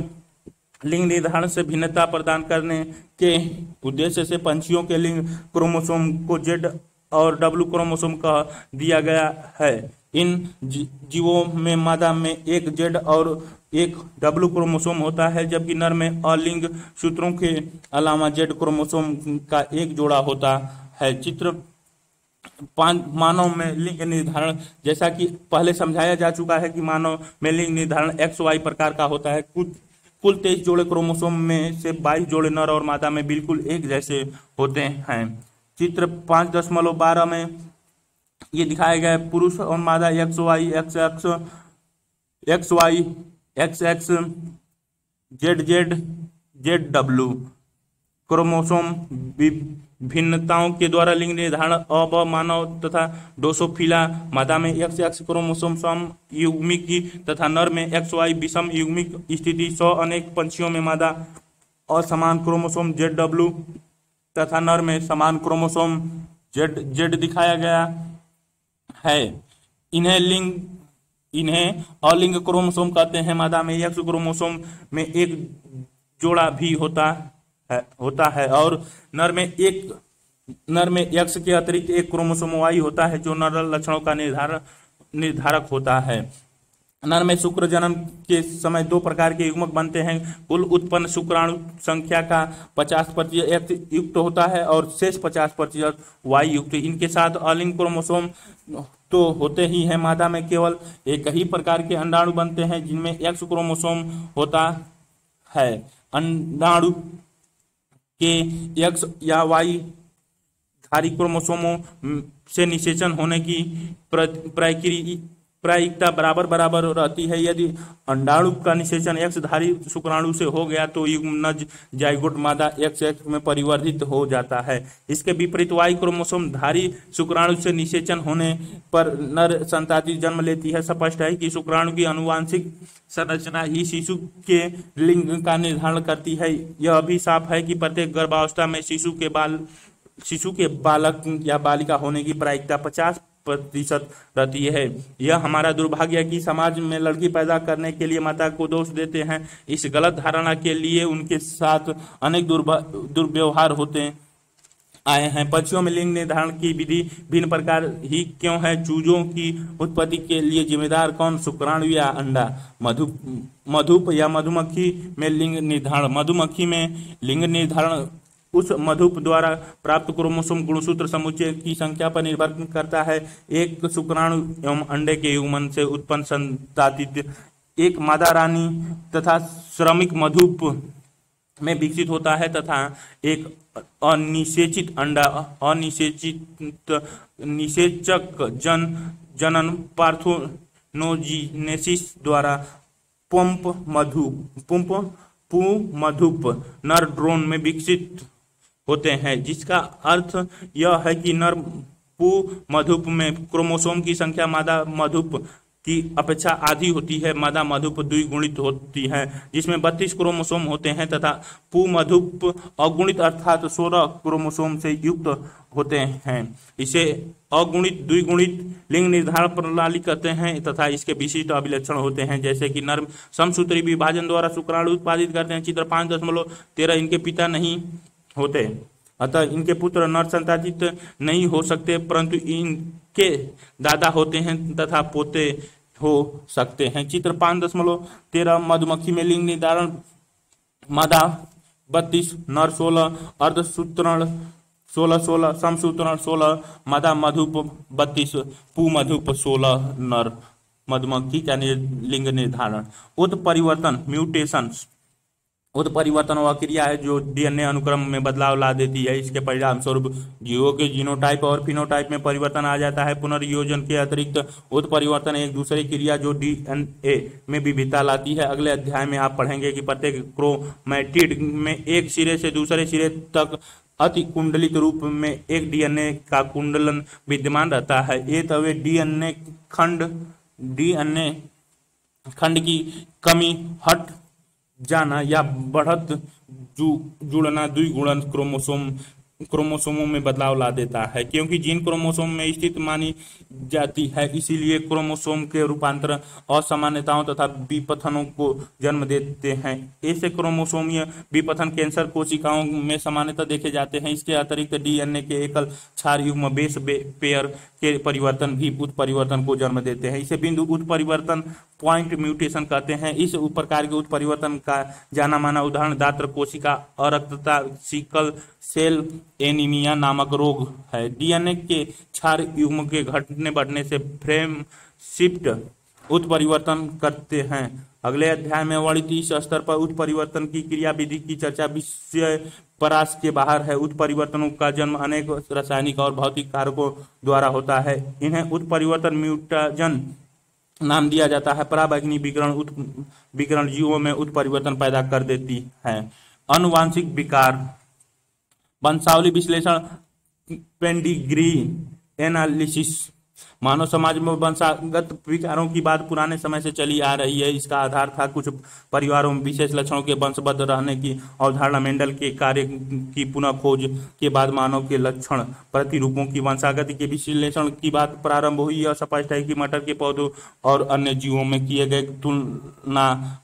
लिंग निर्धारण से भिन्नता प्रदान करने के उद्देश्य से पंछियों के लिंग क्रोमोसोम को Z और W क्रोमोसोम कह दिया गया है। इन जीवों में मादा में एक Z और एक W क्रोमोसोम होता है, जबकि नर में अलिंग सूत्रों के अलावा Z क्रोमोसोम का एक जोड़ा होता है। चित्र 5 मानव में लिंग निर्धारण, जैसा कि पहले समझाया जा चुका है कि मानव में लिंग निर्धारण XY प्रकार का होता है। कुल 23 जोड़े क्रोमोसोम में से 22 जोड़े नर और मादा में बिल्कुल एक जैसे होते हैं। चित्र 5.12 में ये दिखाया गया है। पुरुष और मादा XY XX ZZ ZW chromosome भिन्नताओं के द्वारा लिंग निर्धारण अब मानव तथा ड्रोसोफिला मादा में XX क्रोमोसोम सम युग्मिक तथा नर में XY विषम युग्मिक स्थिति। 100 अनेक पंछियों में मादा और समान क्रोमोसोम ZW तथा नर में समान क्रोमोसोम ZZ दिखाया गया है। इन्हें अलिंग क्रोमोसोम कहते हैं। मादा में X क्रोमोसोम में एक जोड़ा भी होता है और नर में X के अतिरिक्त एक क्रोमोसोम Y होता है, जो नर लक्षणों का निर्धारक होता है। नर में शुक्र जन्म के समय 2 प्रकार के युग्मक बनते हैं। कुल उत्पन्न शुक्राणु संख्या का 50% X युक्त होता है और शेष 50% Y युक्त। इनके साथ अलिंग क्रोमोसोम तो होते ही हैं। मादा में केवल एक ही प्रकार के अंडाणु बनते हैं, जिनमें X क्रोमोसोम होता है। अंडाणु के X या Y धारी क्रोमोसोमों से निषेचन होने की प्रायिकता बराबर रहती है। यदि अंडाणु का निषेचन X धारी शुक्राणु से हो गया तो युग्मनज जाइगोट मादा XX में परिवर्तित हो जाता है। इसके विपरीत Y क्रोमोसोम धारी शुक्राणु से निषेचन होने पर नर संतति जन्म लेती है। स्पष्ट है कि शुक्राणु की आनुवांशिक संरचना ही शिशु के लिंग का निर्धारण करती है। यह भी साफ है कि प्रत्येक गर्भावस्था में शिशु के बालक या बालिका होने की प्रायिकता 50% रहती है। यह हमारा दुर्भाग्य है कि समाज में लड़की पैदा करने के लिए माता को दोष देते हैं। इस गलत धारणा के लिए उनके साथ अनेक दुर्व्यवहार होते आए हैं। पक्षियों में लिंग निर्धारण की विधि भिन्न प्रकार ही क्यों है? चूजों की उत्पत्ति के लिए जिम्मेदार कौन? शुक्राणु या अंडा? मधु मधुप या मधुमक्खी में लिंग निर्धारण? मधुमक्खी में लिंग निर्धारण उस मधुप द्वारा प्राप्त क्रोमोसोम गुणसूत्र समुच्चय की संख्या पर निर्भर करता है। एक शुक्राणु एवं अंडे के युग्मन से उत्पन्न संताति एक मादा रानी तथा श्रमिक मधुप में विकसित होता है तथा एक अनिषेचित अंडा अनिषेचित निषेचक जनन पार्थेनोजेनेसिस द्वारा पु मधुप नर ड्रोन में विकसित होते हैं, जिसका अर्थ यह है कि नर पु मधुप में क्रोमोसोम की संख्या मादा मधुप की अपेक्षा आधी होती है। मादा मधुप द्विगुणित होती है जिसमें 32 क्रोमोसोम होते हैं तथा पु मधुप अगुणित अर्थात 16 क्रोमोसोम से युक्त होते हैं। इसे अगुणित द्विगुणित लिंग निर्धारण प्रणाली कहते हैं तथा इसके विशिष्ट अभिलक्षण होते हैं, जैसे कि नर समसूत्री विभाजन द्वारा शुक्राणु उत्पादित करते हैं। चित्र 5.13 इनके पिता नहीं होते, अतः इनके पुत्र नर संताजित नहीं हो सकते, परंतु इनके दादा होते हैं तथा पोते हो सकते हैं। चित्र 5.13 मधुमक्खी में लिंग निर्धारण मादा 32 नर 16 अर्धसूत्रण 16 समसूत्रण 16 मादा मधुप 32 पु मधुप 16 नर। मधुमक्खी का लिंग निर्धारण। उत्परिवर्तन म्यूटेशन उत्परिवर्तन वह क्रिया है जो डीएनए अनुक्रम में बदलाव ला देती है। इसके परिणाम स्वरूप जीवों के जीनोटाइप और फिनोटाइप में परिवर्तन आ जाता है। पुनर्योजन के अतिरिक्त उत्परिवर्तन एक दूसरी क्रिया जो डीएनए में विविधता लाती है। अगले अध्याय में आप पढ़ेंगे कि प्रत्येक क्रोमैटिड में एक सिरे से दूसरे सिरे तक अति कुंडलित रूप में एक डीएनए का कुंडलन विद्यमान रहता है। ये तवे डीएनए खंड की कमी हट जाना या बढ़त जुड़ना द्विगुणन क्रोमोसोमों में बदलाव ला देता है। क्योंकि जीन क्रोमोसोम में स्थित मानी जाती है, इसीलिए क्रोमोसोम के रूपांतर असामान्यताओं तथा विपथनों को जन्म देते हैं। ऐसे क्रोमोसोमीय विपथन कैंसर कोशिकाओं में सामान्यतः देखे जाते हैं। इसके अतिरिक्त डीएनए के एकल क्षार युग्म बेस पेयर के परिवर्तन भी उत्परिवर्तन को जन्म देते हैं। इसे बिंदु उत्परिवर्तन पॉइंट म्यूटेशन कहते हैं। इस प्रकार के उत्परिवर्तन का जाना माना उदाहरण दात्र कोशिका अरक्तता सिकल सेल एनीमिया नामक रोग है। डीएनए के क्षार युग्म के घटने बढ़ने से फ्रेम शिफ्ट उत्परिवर्तन करते हैं। अगले अध्याय में वर्णित इस स्तर पर उत्परिवर्तन की क्रिया विधि की चर्चा विषय परास के बाहर है। उत्परिवर्तनों का जन्म अनेक रासायनिक और भौतिक कारकों द्वारा होता है। इन्हें उत्परिवर्तन म्यूटाजन नाम दिया जाता है। पराबैंगनी विकिरण जीवों में उत्परिवर्तन पैदा कर देती है। आनुवांशिक विकार वंशावली विश्लेषण पेडिग्री एनालिसिस। मानव समाज में वंशागत विकारों की बात पुराने समय से चली आ रही है। इसका आधार था कुछ परिवारों में विशेष लक्षणों के वंशबद्ध रहने की अवधारणा। मेंडल के कार्य की पुनः खोज के बाद मानव के लक्षण प्रतिरूपों की वंशागति के विश्लेषण की बात प्रारंभ हुई। यह स्पष्ट है कि मटर के पौधों और अन्य जीवों में किए गए तुलना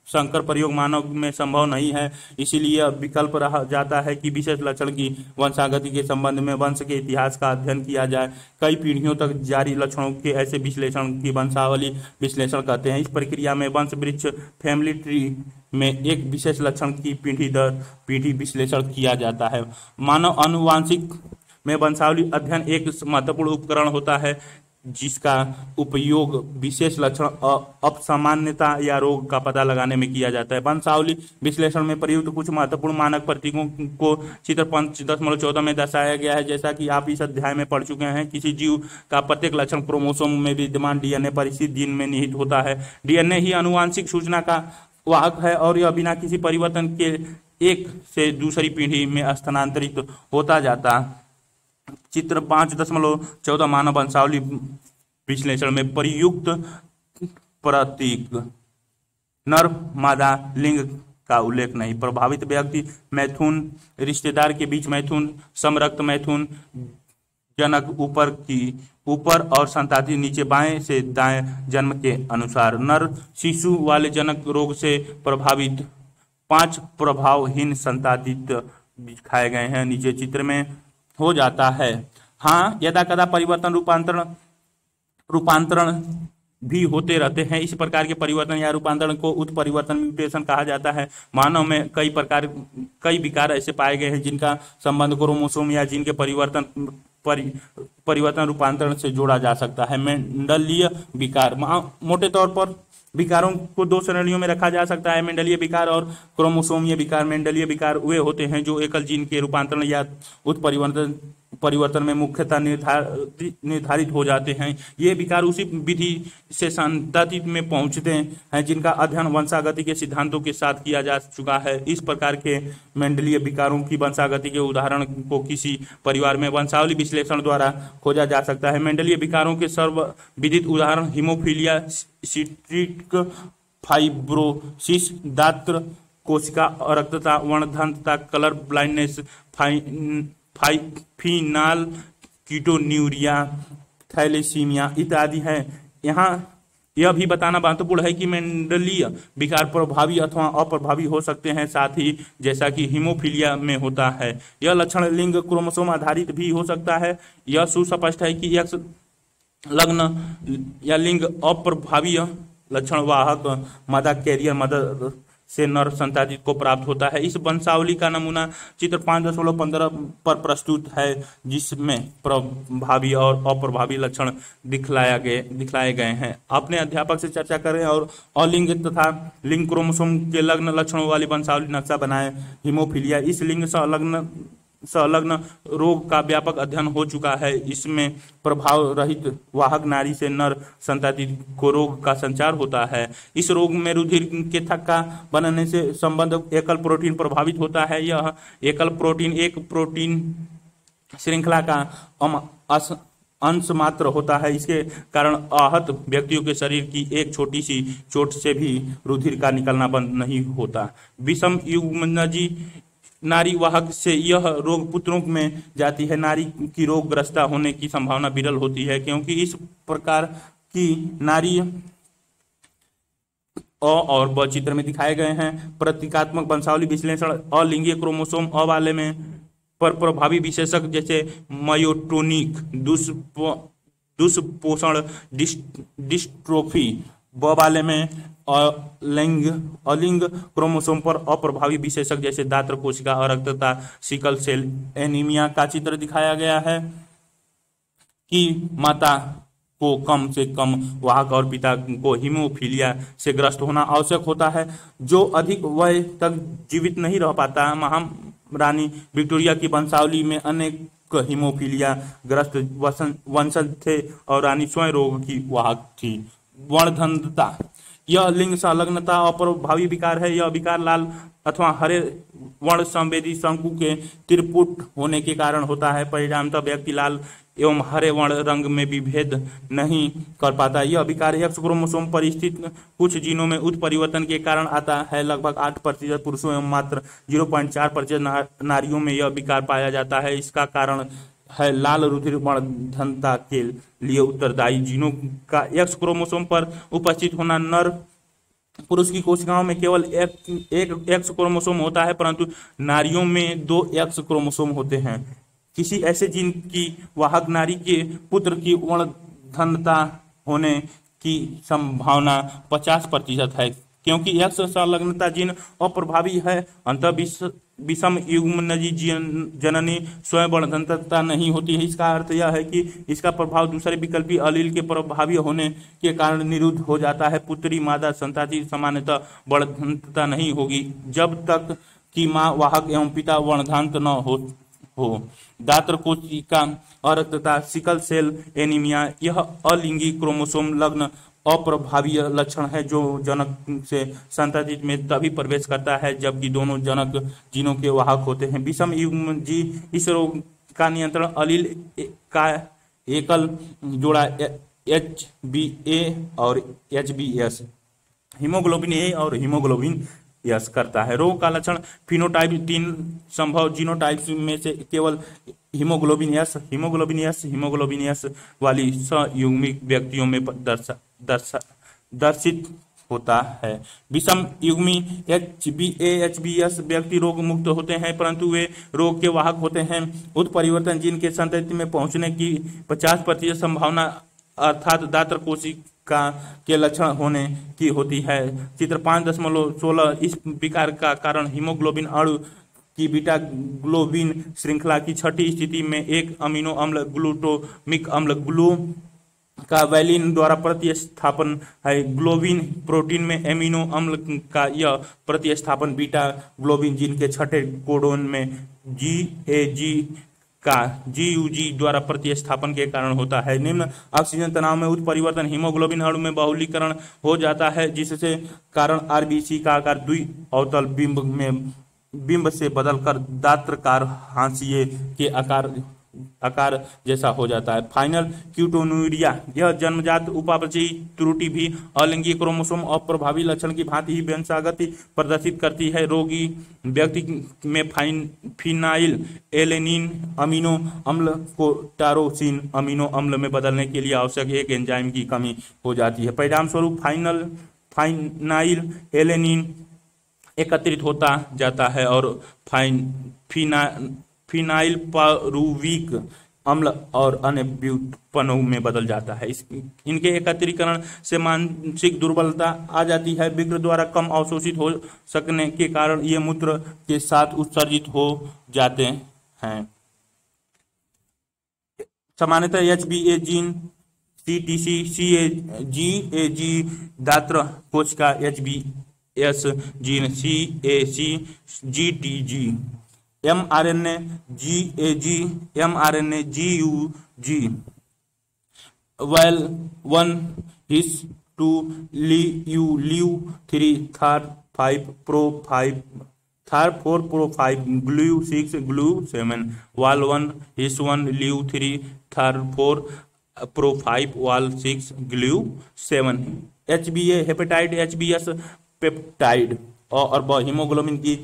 संकर प्रयोग मानव में संभव नहीं है। इसीलिए विकल्प रह जाता है कि विशेष लक्षण की वंशागति के संबंध में वंश के इतिहास का अध्ययन किया जाए। कई पीढ़ियों तक जारी लक्षणों के ऐसे विश्लेषण की वंशावली विश्लेषण कहते हैं। इस प्रक्रिया में वंश वृक्ष फैमिली ट्री में एक विशेष लक्षण की पीढ़ी दर पीढ़ी विश्लेषण किया जाता है। मानव आनुवांशिक में वंशावली अध्ययन एक महत्वपूर्ण उपकरण होता है जिसका उपयोग विशेश लक्षण असामान्यता या रोग का पता लगाने में किया जाता है। वंशावली विश्लेषण में प्रयुक्त कुछ महत्वपूर्ण मानक प्रतीकों को चित्र 5.14 में दर्शाया गया है। जैसा कि आप इस अध्याय में पढ़ चुके हैं, किसी जीव का प्रत्येक लक्षण क्रोमोसोम में विद्यमान डीएनए पर स्थित जीन में निहित होता है। डीएनए ही आनुवांशिक सूचना का वाहक है और यह बिना किसी परिवर्तन के एक से दूसरी पीढ़ी में स्थानांतरित होता जाता। चित्र 5.14 मानव वंशावली विश्लेषण में प्रयुक्त प्रतीक नर मादा लिंग का उल्लेख नहीं। प्रभावित व्यक्ति मैथुन, रिश्तेदार के बीच मैथुन, समरक्त मैथुन, जनक ऊपर और संताति नीचे बाएं से दाएं जन्म के अनुसार। नर शिशु वाले जनक रोग से प्रभावित 5 प्रभावहीन संतादित दिखाए गए हैं नीचे चित्र में। हो जाता है। हाँ, यदा कदा परिवर्तन रूपांतरण भी होते रहते हैं। इस प्रकार के परिवर्तन या रूपांतरण को उत्परिवर्तन म्यूटेशन कहा जाता है। मानव में कई विकार ऐसे पाए गए हैं जिनका संबंध क्रोमोसोम या जीन के परिवर्तन रूपांतरण से जोड़ा जा सकता है। मेंडलीय विकार, मोटे तौर पर विकारों को दो श्रेणियों में रखा जा सकता है, मेंडलीय विकार और क्रोमोसोमीय विकार। मेंडलीय विकार वे होते हैं जो एकल जीन के रूपांतरण या उत्परिवर्तन में मुख्यतः निर्धारित हो जाते हैं। ये विकार उसी विधि से संतति में पहुंचते हैं जिनका अध्ययन वंशागति के सिद्धांतों के साथ किया जा चुका है। इस प्रकार के मेंडलीय विकारों की वंशागति के उदाहरण को किसी परिवार में वंशावली विश्लेषण द्वारा खोजा जा सकता है। मेंडलीय विकारों के सर्वविदित उदाहरण हीमोफीलिया, सिस्टिक फाइब्रोसिस, दात्र कोशिका अरक्तता, वर्णधंतता, colour blindness, phenyl ketonuria, thalassaemia इत्यादि है। यहाँ यह भी बताना महत्वपूर्ण है कि मेंडलीय विकार प्रभावी अथवा अप्रभावी हो सकते हैं, साथ ही जैसा कि हीमोफीलिया में होता है। यह लक्षण लिंग क्रोमोसोम आधारित भी हो सकता है। यह सुस्पष्ट है कि एक्स लग्न या लिंग अप्रभावी लक्षण वाहक मादा कैरियर मदर से नर संतादित को प्राप्त होता है। इस वंशावली का नमूना चित्र 5.15 पर प्रस्तुत है, जिसमें प्रभावी और अप्रभावी लक्षण दिखलाए गए हैं। अपने अध्यापक से चर्चा करें और अलिंग तथा लिंग क्रोमोसोम के लग्न लक्षणों वाली वंशावली नक्शा बनाएं। हीमोफीलिया, इस लिंग संलग्न रोग का व्यापक अध्ययन हो चुका है। इसमें प्रभाव रहित वाहक नारी से नर संतति को रोग का संचार होता है। इस रोग में रुधिर के थक्का बनने से संबंध एकल प्रोटीन प्रभावित होता है। यह एकल प्रोटीन एक प्रोटीन श्रृंखला का अंश मात्र होता है। इसके कारण आहत व्यक्तियों के शरीर की एक छोटी सी चोट से भी रुधिर का निकलना बंद नहीं होता। विषम युग्मनजी नारी वाहक से यह रोग पुत्रों में जाती है। नारी की रोगग्रस्त होने की संभावना विरल होती है, क्योंकि इस प्रकार की नारी और ब चित्र में दिखाए गए हैं। प्रतीकात्मक वंशावली विश्लेषण अलिंगीय क्रोमोसोम अ वाले में पर प्रभावी विशेषक जैसे मायोटोनिक दुष्पोषण डिस्ट्रोफी, ब वाले में अलिंग क्रोमोसोम पर अप्रभावी विशेषक जैसे दात्र कोशिका अरक्तता, सिकल सेल एनीमिया का चित्र दिखाया गया है कि माता को कम से कम वाहक और पिता को हीमोफीलिया से ग्रस्त होना आवश्यक होता है। जो अधिक वय तक जीवित नहीं रह पाता। महारानी विक्टोरिया की वंशावली में अनेक हीमोफीलिया ग्रस्त वंशज थे और रानी स्वयं रोग की वाहक थी। वर्णधंतता, यह लिंग संलग्नता अप्रभावी विकार है। यह विकार लाल अथवा हरे वर्ण संवेदी शंकु के त्रिपुट होने के कारण होता है। परिणामतः व्यक्ति लाल एवं हरे वर्ण रंग में भी भेद नहीं कर पाता। यह विकार एक्स क्रोमोसोम पर स्थित कुछ जीनों में उत्परिवर्तन के कारण आता है। लगभग 8% पुरुषों एवं मात्र 0.4% नारियों में यह विकार पाया जाता है। इसका कारण है लाल रुधिर वर्णधंता के लिए उत्तरदायी जीनों का एक्स क्रोमोसोम पर उपस्थित होना। नर पुरुष की कोशिकाओं में केवल एक एक्स क्रोमोसोम होता है, परंतु नारियों में 2 एक्स क्रोमोसोम होते हैं। किसी ऐसे जीन की वाहक नारी के पुत्र की वर्णधंता होने की संभावना 50% है, क्योंकि एक्स संलग्नता जीन अप्रभावी है। अंतः विषम युग्मनजी जननी स्वयं वर्णधंतता नहीं होती है। इसका अर्थ यह है कि इसका प्रभाव दूसरे विकल्पी अलील के प्रभावी होने के कारण निरुद्ध हो जाता है। पुत्री मादा संतति सामान्यतः वर्णधंतता नहीं होगी जब तक कि माँ वाहक एवं पिता वर्णधंत न हो। दात्र कोशिका अरक्तता, सिकल सेल एनीमिया, यह अलिंगी क्रोमोसोम लग्न अप्रभावी लक्षण है जो जनक से संतति में तभी प्रवेश करता है जबकि दोनों जनक जीनों के वाहक होते हैं। विषम युग्म जी, इस रोग का नियंत्रण अलील का एकल जोड़ा HbA और HbS, हीमोग्लोबिन A और हीमोग्लोबिन S करता है। रोग का लक्षण फिनोटाइप 3 संभव जीनोटाइप्स में से केवल हीमोग्लोबिन S वाली संयुग्मित व्यक्तियों में दर्शित होता है। विषम युग्मी HbA-HbS व्यक्ति रोग मुक्त होते हैं, परंतु वे रोग के वाहक होते हैं। उत्परिवर्तन जीन के संतति में पहुंचने की 50% संभावना अर्थात दात्र कोशिका के लक्षण होने की होती है। चित्र 5.16 इस विकार का कारण हीमोग्लोबिन अणु की बीटा ग्लोबिन श्रृंखला की छठी स्थिति में एक अमीनो अम्ल ग्लूटामिक अम्ल ग्लू का वैलिन द्वारा प्रतिस्थापन है। ग्लोबिन प्रोटीन में एमिनो अम्ल का यह प्रतिस्थापन बीटा ग्लोबिन जीन के छठे कोडोन में GAG का GUG द्वारा प्रतिस्थापन के कारण होता है। निम्न ऑक्सीजन तनाव में उत्परिवर्तन हीमोग्लोबिन अणु में बहुलीकरण हो जाता है, जिससे कारण RBC का आकार द्विअवतल बिंब से बदलकर दात्रकार हाशिए के आकार जैसा हो जाता है। फाइनल क्यूटोनुरिया यह जन्मजात उपापचयी त्रुटि भी अलैंगिक क्रोमोसोम अप्रभावी लक्षण की भांति ही वंशागति प्रदर्शित करती है। रोगी व्यक्ति में फिनाइल एलेनिन अमीनो अम्ल को टायरोसिन अमीनो अम्ल में बदलने के लिए आवश्यक एक एंजाइम की कमी हो जाती है। परिणाम स्वरूप फाइनाइल एलेनिन एकत्रित होता जाता है और फिनाइल पारुविक अम्ल और अन्य व्युत्पन्नों में बदल जाता है। इनके एकत्रीकरण से मानसिक दुर्बलता आ जाती है। विकृत द्वारा कम अवशोषित हो सकने के कारण ये मूत्र के साथ उत्सर्जित हो जाते हैं। सामान्यतः HbA जीन CTC GAG दात्र कोशिका HbS gene CAC GTG mRNA GAG mRNA GUG well 1 his 2 LEU 3 third 5 pro 5 third 4 pro 5 GLU 6 GLU 7 wall 1 his 1 LEU 3 third 4 pro 5 wall 6 GLU 7 HbA हेपेटाइट HbS peptide और haemoglobin की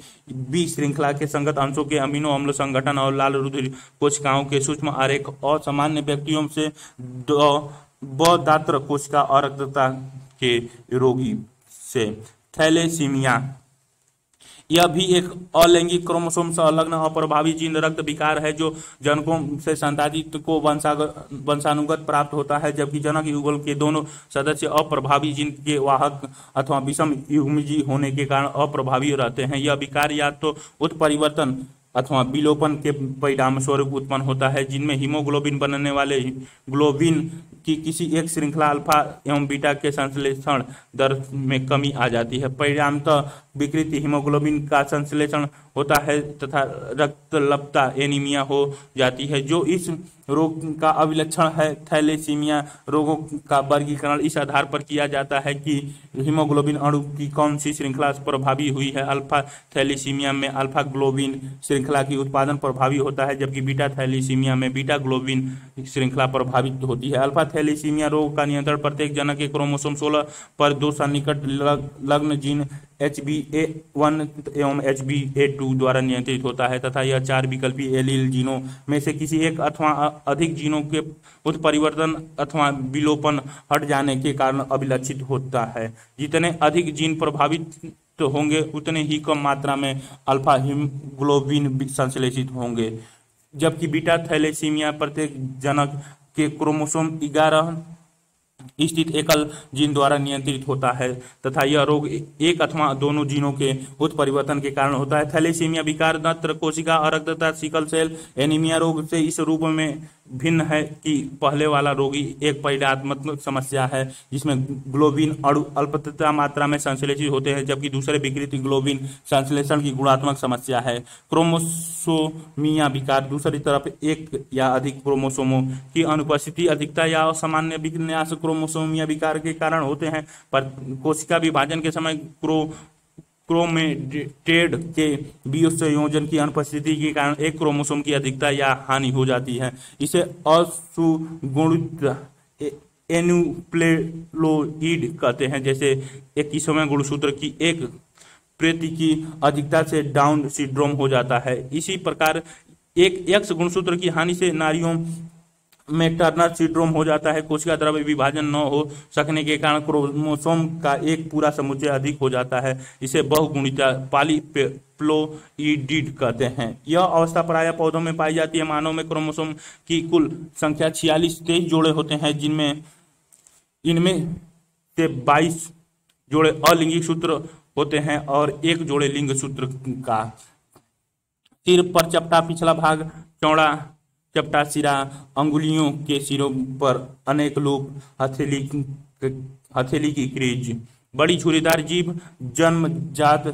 B श्रृंखला के संगत अंशों के amino अम्ल संगठन और लाल रुधिर कोशिकाओं के सूक्ष्म आरेख और सामान्य व्यक्तियों से दात्र कोशिका और रक्तता के रोगी से थैलेसीमिया यह भी एक अलैंगिक क्रोमोसोम संलग्न अप्रभावी जीन रक्त विकार है जो जनकों से संतादित को वंशानुगत प्राप्त होता है, जबकि जनक युगल के दोनों सदस्य अप्रभावी जीन के वाहक अथवा विषम युग्मजी होने के कारण अप्रभावी रहते हैं। यह विकार या तो उत्परिवर्तन अथवा विलोपन के परिणाम स्वरूप उत्पन्न होता है, जिनमें हीमोग्लोबिन बनने वाले ग्लोबिन की किसी एक श्रृंखला अल्फा एवं बीटा के संश्लेषण दर में कमी आ जाती है। परिणामतः विकृत हीमोग्लोबिन का संश्लेषण होता है तथा रक्तल्पता एनीमिया हो जाती है, जो इस रोग का अभिलक्षण है। थैलेसीमिया रोगों का वर्गीकरण इस आधार पर किया जाता है कि हीमोग्लोबिन अणु की कौन सी श्रृंखला प्रभावी हुई है। अल्फा थैलेसीमिया में अल्फा ग्लोबिन श्रृंखला की उत्पादन प्रभावी होता है, जबकि बीटा थैलेसीमिया में बीटा ग्लोबिन श्रृंखला प्रभावित होती है। अल्फा थैलेसीमिया रोग का नियंत्रण प्रत्येक जनक के क्रोमोसोम 16 पर 2 सन्निकट लग्न जीन HbA1 एवं HbA2 द्वारा नियंत्रित होता है तथा यह 4 विकल्पी एलील जीनों में से किसी एक अथवा अधिक जीनों के उत्परिवर्तन अथवा विलोपन हट जाने के कारण अभिलक्षित होता है। जितने अधिक जीन प्रभावित होंगे उतने ही कम मात्रा में अल्फा हीमोग्लोबिन संश्लेषित होंगे, जबकि बीटा थैलेसीमिया प्रत्येक जनक के क्रोमोसोम 11 स्थित एकल जीन द्वारा नियंत्रित होता है तथा यह रोग एक अथवा दोनों जीनों के उत्परिवर्तन के कारण होता है। थैलेसीमिया विकार दात्र कोशिका अरक्तता सिकल सेल एनीमिया रोग से इस रूप में भिन्न है कि पहले वाला रोगी एक परिणात्मक समस्या है जिसमें ग्लोबिन अणु अल्पता मात्रा में संश्लेषित होते हैं, जबकि दूसरे विकृत ग्लोबिन संश्लेषण की गुणात्मक समस्या है। क्रोमोसोमिया विकार दूसरी तरफ एक या अधिक क्रोमोसोमों की अनुपस्थिति अधिकता या असामान्य विन्यास क्रोमोसोमिया विकार के कारण होते हैं। पर कोशिका विभाजन के समय क्रोमेटेड के विसंयोजन की अनुपस्थिति के कारण एक क्रोमोसोम की अधिकता या हानि हो जाती है। इसे असुगुणित एन्यूप्लेलोइड कहते हैं, जैसे 21वें गुणसूत्र की एक प्रति की अधिकता से डाउन सिंड्रोम हो जाता है। इसी प्रकार एक एक्स गुणसूत्र की हानि से नारियों में टर्नर सिंड्रोम हो जाता है। कोशिका द्रव्य विभाजन न हो सकने के कारण क्रोमोसोम का एक पूरा समुच्चय अधिक हो जाता है। इसे बहुगुणिता पॉलीप्लोइडी कहते हैं। यह अवस्था प्रायः पौधों में पाई जाती है। मानव में क्रोमोसोम की कुल संख्या 23 जोड़े होते हैं, जिनमें इनमें से 22 जोड़े अलिंगिक सूत्र होते हैं और एक जोड़े लिंग सूत्र का। सिर पर चपटा पिछला भाग, चौड़ा चपटा सिरा, अंगुलियों के सिरों पर अनेक लोग, हथेली की क्रीज, बड़ी छुरीदार जीभ, जन्मजात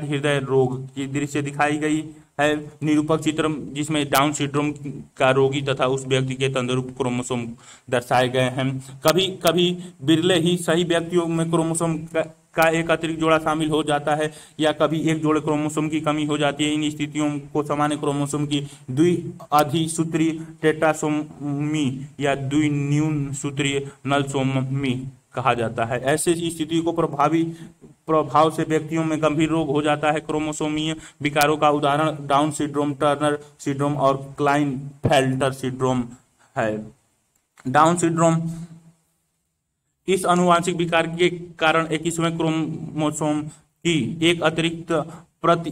हृदय रोग की दृश्य दिखाई गई है। निरूपक चित्र जिसमें डाउन सिंड्रोम का रोगी तथा उस व्यक्ति के तंदुरुस्त क्रोमोसोम दर्शाए गए हैं। कभी कभी बिरले ही सही व्यक्तियों में क्रोमोसोम का एक अतिरिक्त जोड़ा शामिल हो जाता है, या कभी एक जोड़े क्रोमोसोम की कमी हो जाती है। इन स्थितियों को सामान्य क्रोमोसोम की द्विअधिसूत्रीय टेट्रासोमी या द्विन्यून सूत्रीय नलसोमी कहा जाता है। ऐसे स्थिति को प्रभाव से व्यक्तियों में गंभीर रोग हो जाता है। क्रोमोसोमीय विकारों का उदाहरण डाउन सिंड्रोम, टर्नर सिंड्रोम और क्लाइनफेल्टर सिंड्रोम है। डाउन सिंड्रोम इस आनुवंशिक विकार के कारण 21वें क्रोमोसोम की एक अतिरिक्त प्रति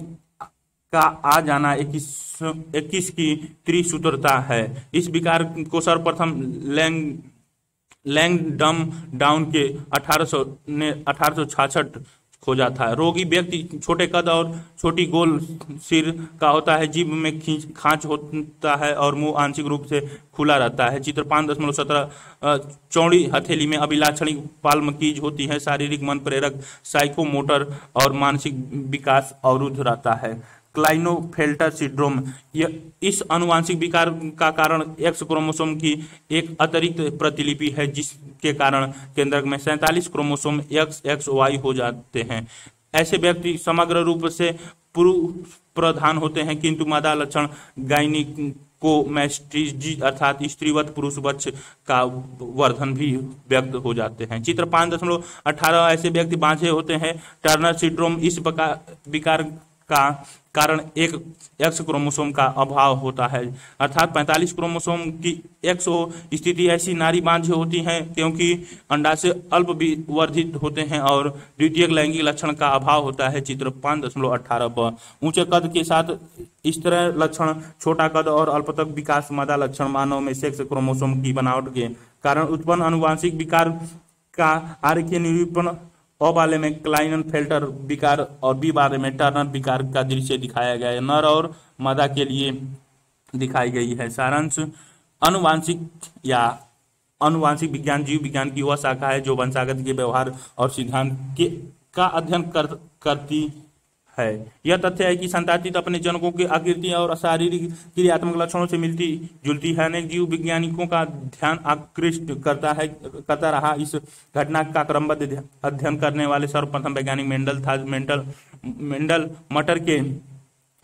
का आ जाना 21 की त्रिसूत्रता है। इस विकार को सर्वप्रथम लैंगडम डाउन के 1866 खोजा था। रोगी व्यक्ति छोटे कद और छोटी गोल सिर का होता है। जीभ में खांच होता है और मुंह आंशिक रूप से खुला रहता है। चित्र 5.17 चौड़ी हथेली में अभिलाक्षणिक पाल्म कीज होती है। शारीरिक मन प्रेरक साइकोमोटर और मानसिक विकास अवरुद्ध रहता है। क्लाइनोफेल्टर सिंड्रोम इस आनुवंशिक विकार का कारण एक्स क्रोमोसोम की एक अतिरिक्त प्रतिलिपि है, जिसके कारण केंद्रक में 47 क्रोमोसोम XXY हो जाते हैं। ऐसे व्यक्ति समग्र रूप से पुरुष प्रधान होते हैं, किंतु मादा लक्षण गायनिकोमैस्टिस अर्थात स्त्रीवत पुरुषवक्ष का वर्धन भी व्यक्त हो जाते हैं। चित्र 5.18 ऐसे व्यक्ति बांझे होते हैं। टर्नर सिंड्रोम इस विकार का कारण एक एक्स क्रोमोसोम का अभाव होता है, अर्थात 45 क्रोमोसोम की एक्स हो स्थिति ऐसी नारी बांझे होती है क्योंकि अंडाशय अल्प वर्धित होते हैं और द्वितीयक लैंगिक लक्षण का अभाव होता है। चित्र 5.18 पर ऊंचे कद के साथ इस तरह लक्षण, छोटा कद और अल्पतक विकास मादा लक्षण मानव में सेक्स क्रोमोसोम की बनावट के कारण उत्पन्न आनुवंशिक विकार का आरेखीय निरूपण अ वाले में क्लाइनफेल्टर विकार और बी वाले में टर्नर विकार का दृश्य दिखाया गया है। नर और मादा के लिए दिखाई गई है। सारांश, आनुवांशिक विज्ञान जीव विज्ञान की वह शाखा है जो वंशागत के व्यवहार और सिद्धांत का अध्ययन करती है। यह तथ्य है कि संताति अपने जनकों के आकृति और शारीरिक क्रियात्मक लक्षणों से मिलती जुलती है। अनेक जीव विज्ञानिकों का ध्यान आकृष्ट करता रहा। इस घटना का क्रमबद्ध अध्ययन करने वाले सर्वप्रथम वैज्ञानिक मेंडल था। मेंडल मटर के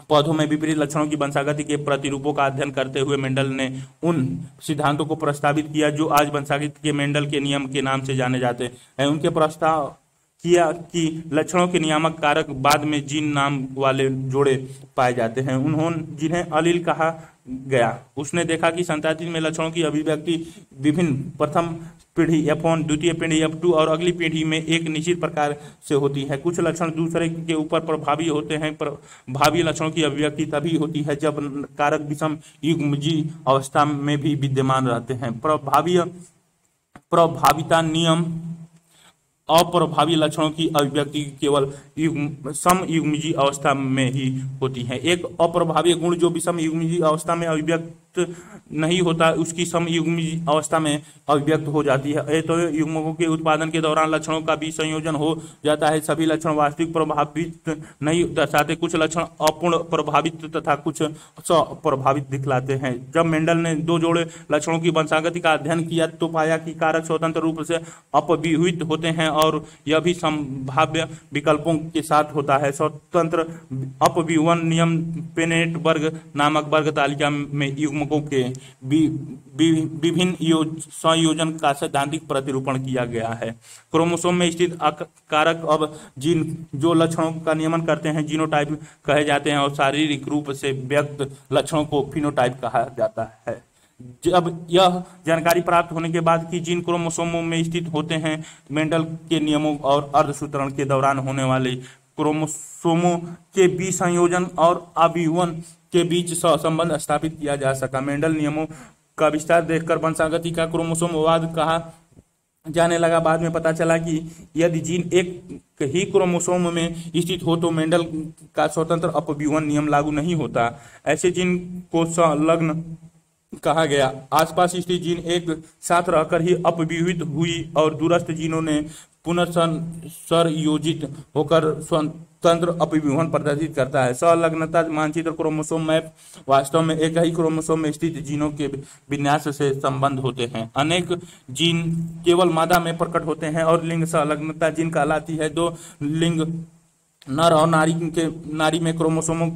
पौधों में विपरीत लक्षणों की वंशागति के प्रतिरूपों का अध्ययन करते हुए मेंडल ने उन सिद्धांतों को प्रस्तावित किया जो आज वंशागति के मेंडल के नियम के नाम से जाने जाते हैं। उनके प्रस्ताव किया कि लक्षणों के नियामक कारक बाद में जीन नाम वाले जोड़े पाए जाते हैं, जिन्हें अलील कहा गया। उसने देखा कि संताति में लक्षणों की अभिव्यक्ति विभिन्न प्रथम पीढ़ी F1, द्वितीय पीढ़ी F2 और अगली पीढ़ी में एक निश्चित प्रकार से होती है। कुछ लक्षण दूसरे के ऊपर प्रभावी होते हैं। प्रभावी लक्षणों की अभिव्यक्ति तभी होती है जब कारक विषम युग्मजी अवस्था में भी विद्यमान रहते हैं। प्रभाविता नियम अप्रभावी लक्षणों की अभिव्यक्ति केवल समयुग्मजी अवस्था में ही होती है। एक अप्रभावी गुण जो विषम युग्मजी अवस्था में अभिव्यक्त नहीं होता, उसकी समयुग्मजी अवस्था में अभिव्यक्त हो जाती है। तो युग्मकों के उत्पादन के दौरान लक्षणों का भी संयोजन हो जाता है। सभी लक्षण वास्तविक प्रभावित नहीं दर्शाते। कुछ लक्षण अपूर्ण प्रभावित तथा कुछ स्वप्रभावित दिखलाते हैं। जब मेंडल ने दो जोड़े लक्षणों की वंशागति का अध्ययन किया तो पाया कि कारक स्वतंत्र रूप से अपव्यूहित होते हैं और यह भी संभाव्य विकल्पों के साथ होता है। स्वतंत्र अपव्यूहन नियम पेनेट वर्ग नामक वर्ग तालिका में युग्मकों के विभिन्न संयोजन का सैद्धांतिक प्रतिरूपण किया गया है। क्रोमोसोम में स्थित कारक अब जीन जो लक्षणों का नियमन करते हैं जीनोटाइप कहे जाते हैं और शारीरिक रूप से व्यक्त लक्षणों को फिनोटाइप कहा जाता है। जब यह जानकारी प्राप्त होने के बाद कि जिन क्रोमोसोमों में स्थित होते हैं, मेंडल के नियमों और अर्धसूत्रण के दौरान होने वाले क्रोमोसोमों के विसंयोजन और अभिवन के बीच सहसंबंध स्थापित किया जा सका। मेंडल नियमों का विस्तार देखकर वंशागति का क्रोमोसोमवाद कहा जाने लगा। बाद में पता चला कि यदि जीन एक ही क्रोमोसोम में स्थित हो तो मेंडल का स्वतंत्र अपव्यूहन नियम लागू नहीं होता। ऐसे जीन को संलग्न कहा गया। आसपास स्थित जीन एक साथ रहकर ही अपव्यूहित हुई और दूरस्थ जीनों ने पुनर्संयोजित होकर स्वतंत्र अपव्यूहन प्रदर्शित करता है। संलग्नता मानचित्र क्रोमोसोम मैप वास्तव में एक ही क्रोमोसोम में स्थित जीनों के विन्यास से संबंध होते हैं। अनेक जीन केवल मादा में प्रकट होते हैं और लिंग संलग्नता जीन कहलाती है। दो लिंग नर और नारी में क्रोमोसोमों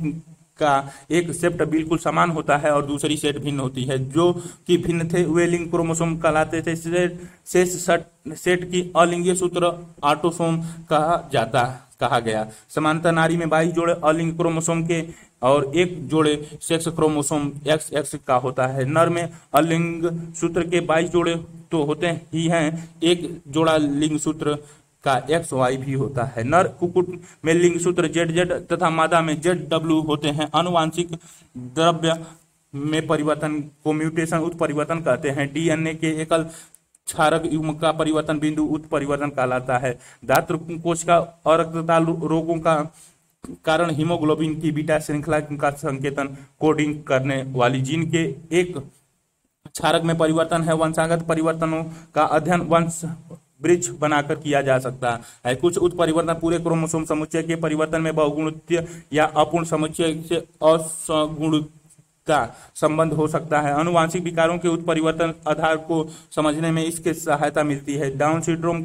का एक सेट बिल्कुल समान होता है और दूसरी सेट भिन्न होती है। जो कि भिन्न थे वे लिंग क्रोमोसोम कहलाते थे। शेष सेट की अलिंगीय सूत्र ऑटोसोम कहा गया। समानता नारी में 22 जोड़े अलिंग क्रोमोसोम के और एक जोड़े सेक्स क्रोमोसोम XX का होता है। नर में अलिंग सूत्र के 22 जोड़े तो होते ही हैं, एक जोड़ा लिंग सूत्र का XY भी होता है। नर कुक्कुट में लिंग सूत्र ZZ तथा मादा में ZW होते हैं। आनुवांशिक द्रव्य में परिवर्तन को म्यूटेशन उत्परिवर्तन कहते हैं। DNA के एकल क्षारक युग्म का परिवर्तन बिंदु उत्परिवर्तन कहलाता है। दात्र कोश का अरक्तता रोगों का कारण हीमोग्लोबिन की बीटा श्रृंखला का संकेतन कोडिंग करने वाली जीन के एक क्षारक में परिवर्तन है। वंशागत परिवर्तनों का अध्ययन वंश वृक्ष बनाकर किया जा सकता है। कुछ उत्परिवर्तन पूरे क्रोमोसोम समुच्चय के परिवर्तन में बहुगुणित या अपूर्ण समुच्चय से असगुणित का संबंध हो सकता है। आनुवांशिक विकारों के उत्परिवर्तन आधार को समझने में इसके सहायता मिलती है। डाउन सिंड्रोम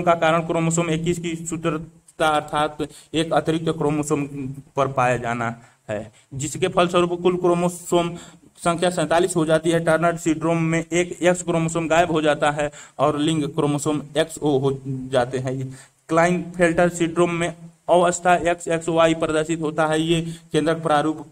का कारण क्रोमोसोम 21 की सूत्रता अर्थात एक अतिरिक्त क्रोमोसोम पर पाया जाना है, जिसके फलस्वरूप कुल क्रोमोसोम संख्या 47 हो जाती है। टर्नर सिंड्रोम में एक X क्रोमोसोम गायब हो जाता है और लिंग क्रोमोसोम XO हो जाते हैं। क्लाइनफेल्टर सिंड्रोम में अवस्था XXY प्रदर्शित होता है। ये केंद्रक प्रारूप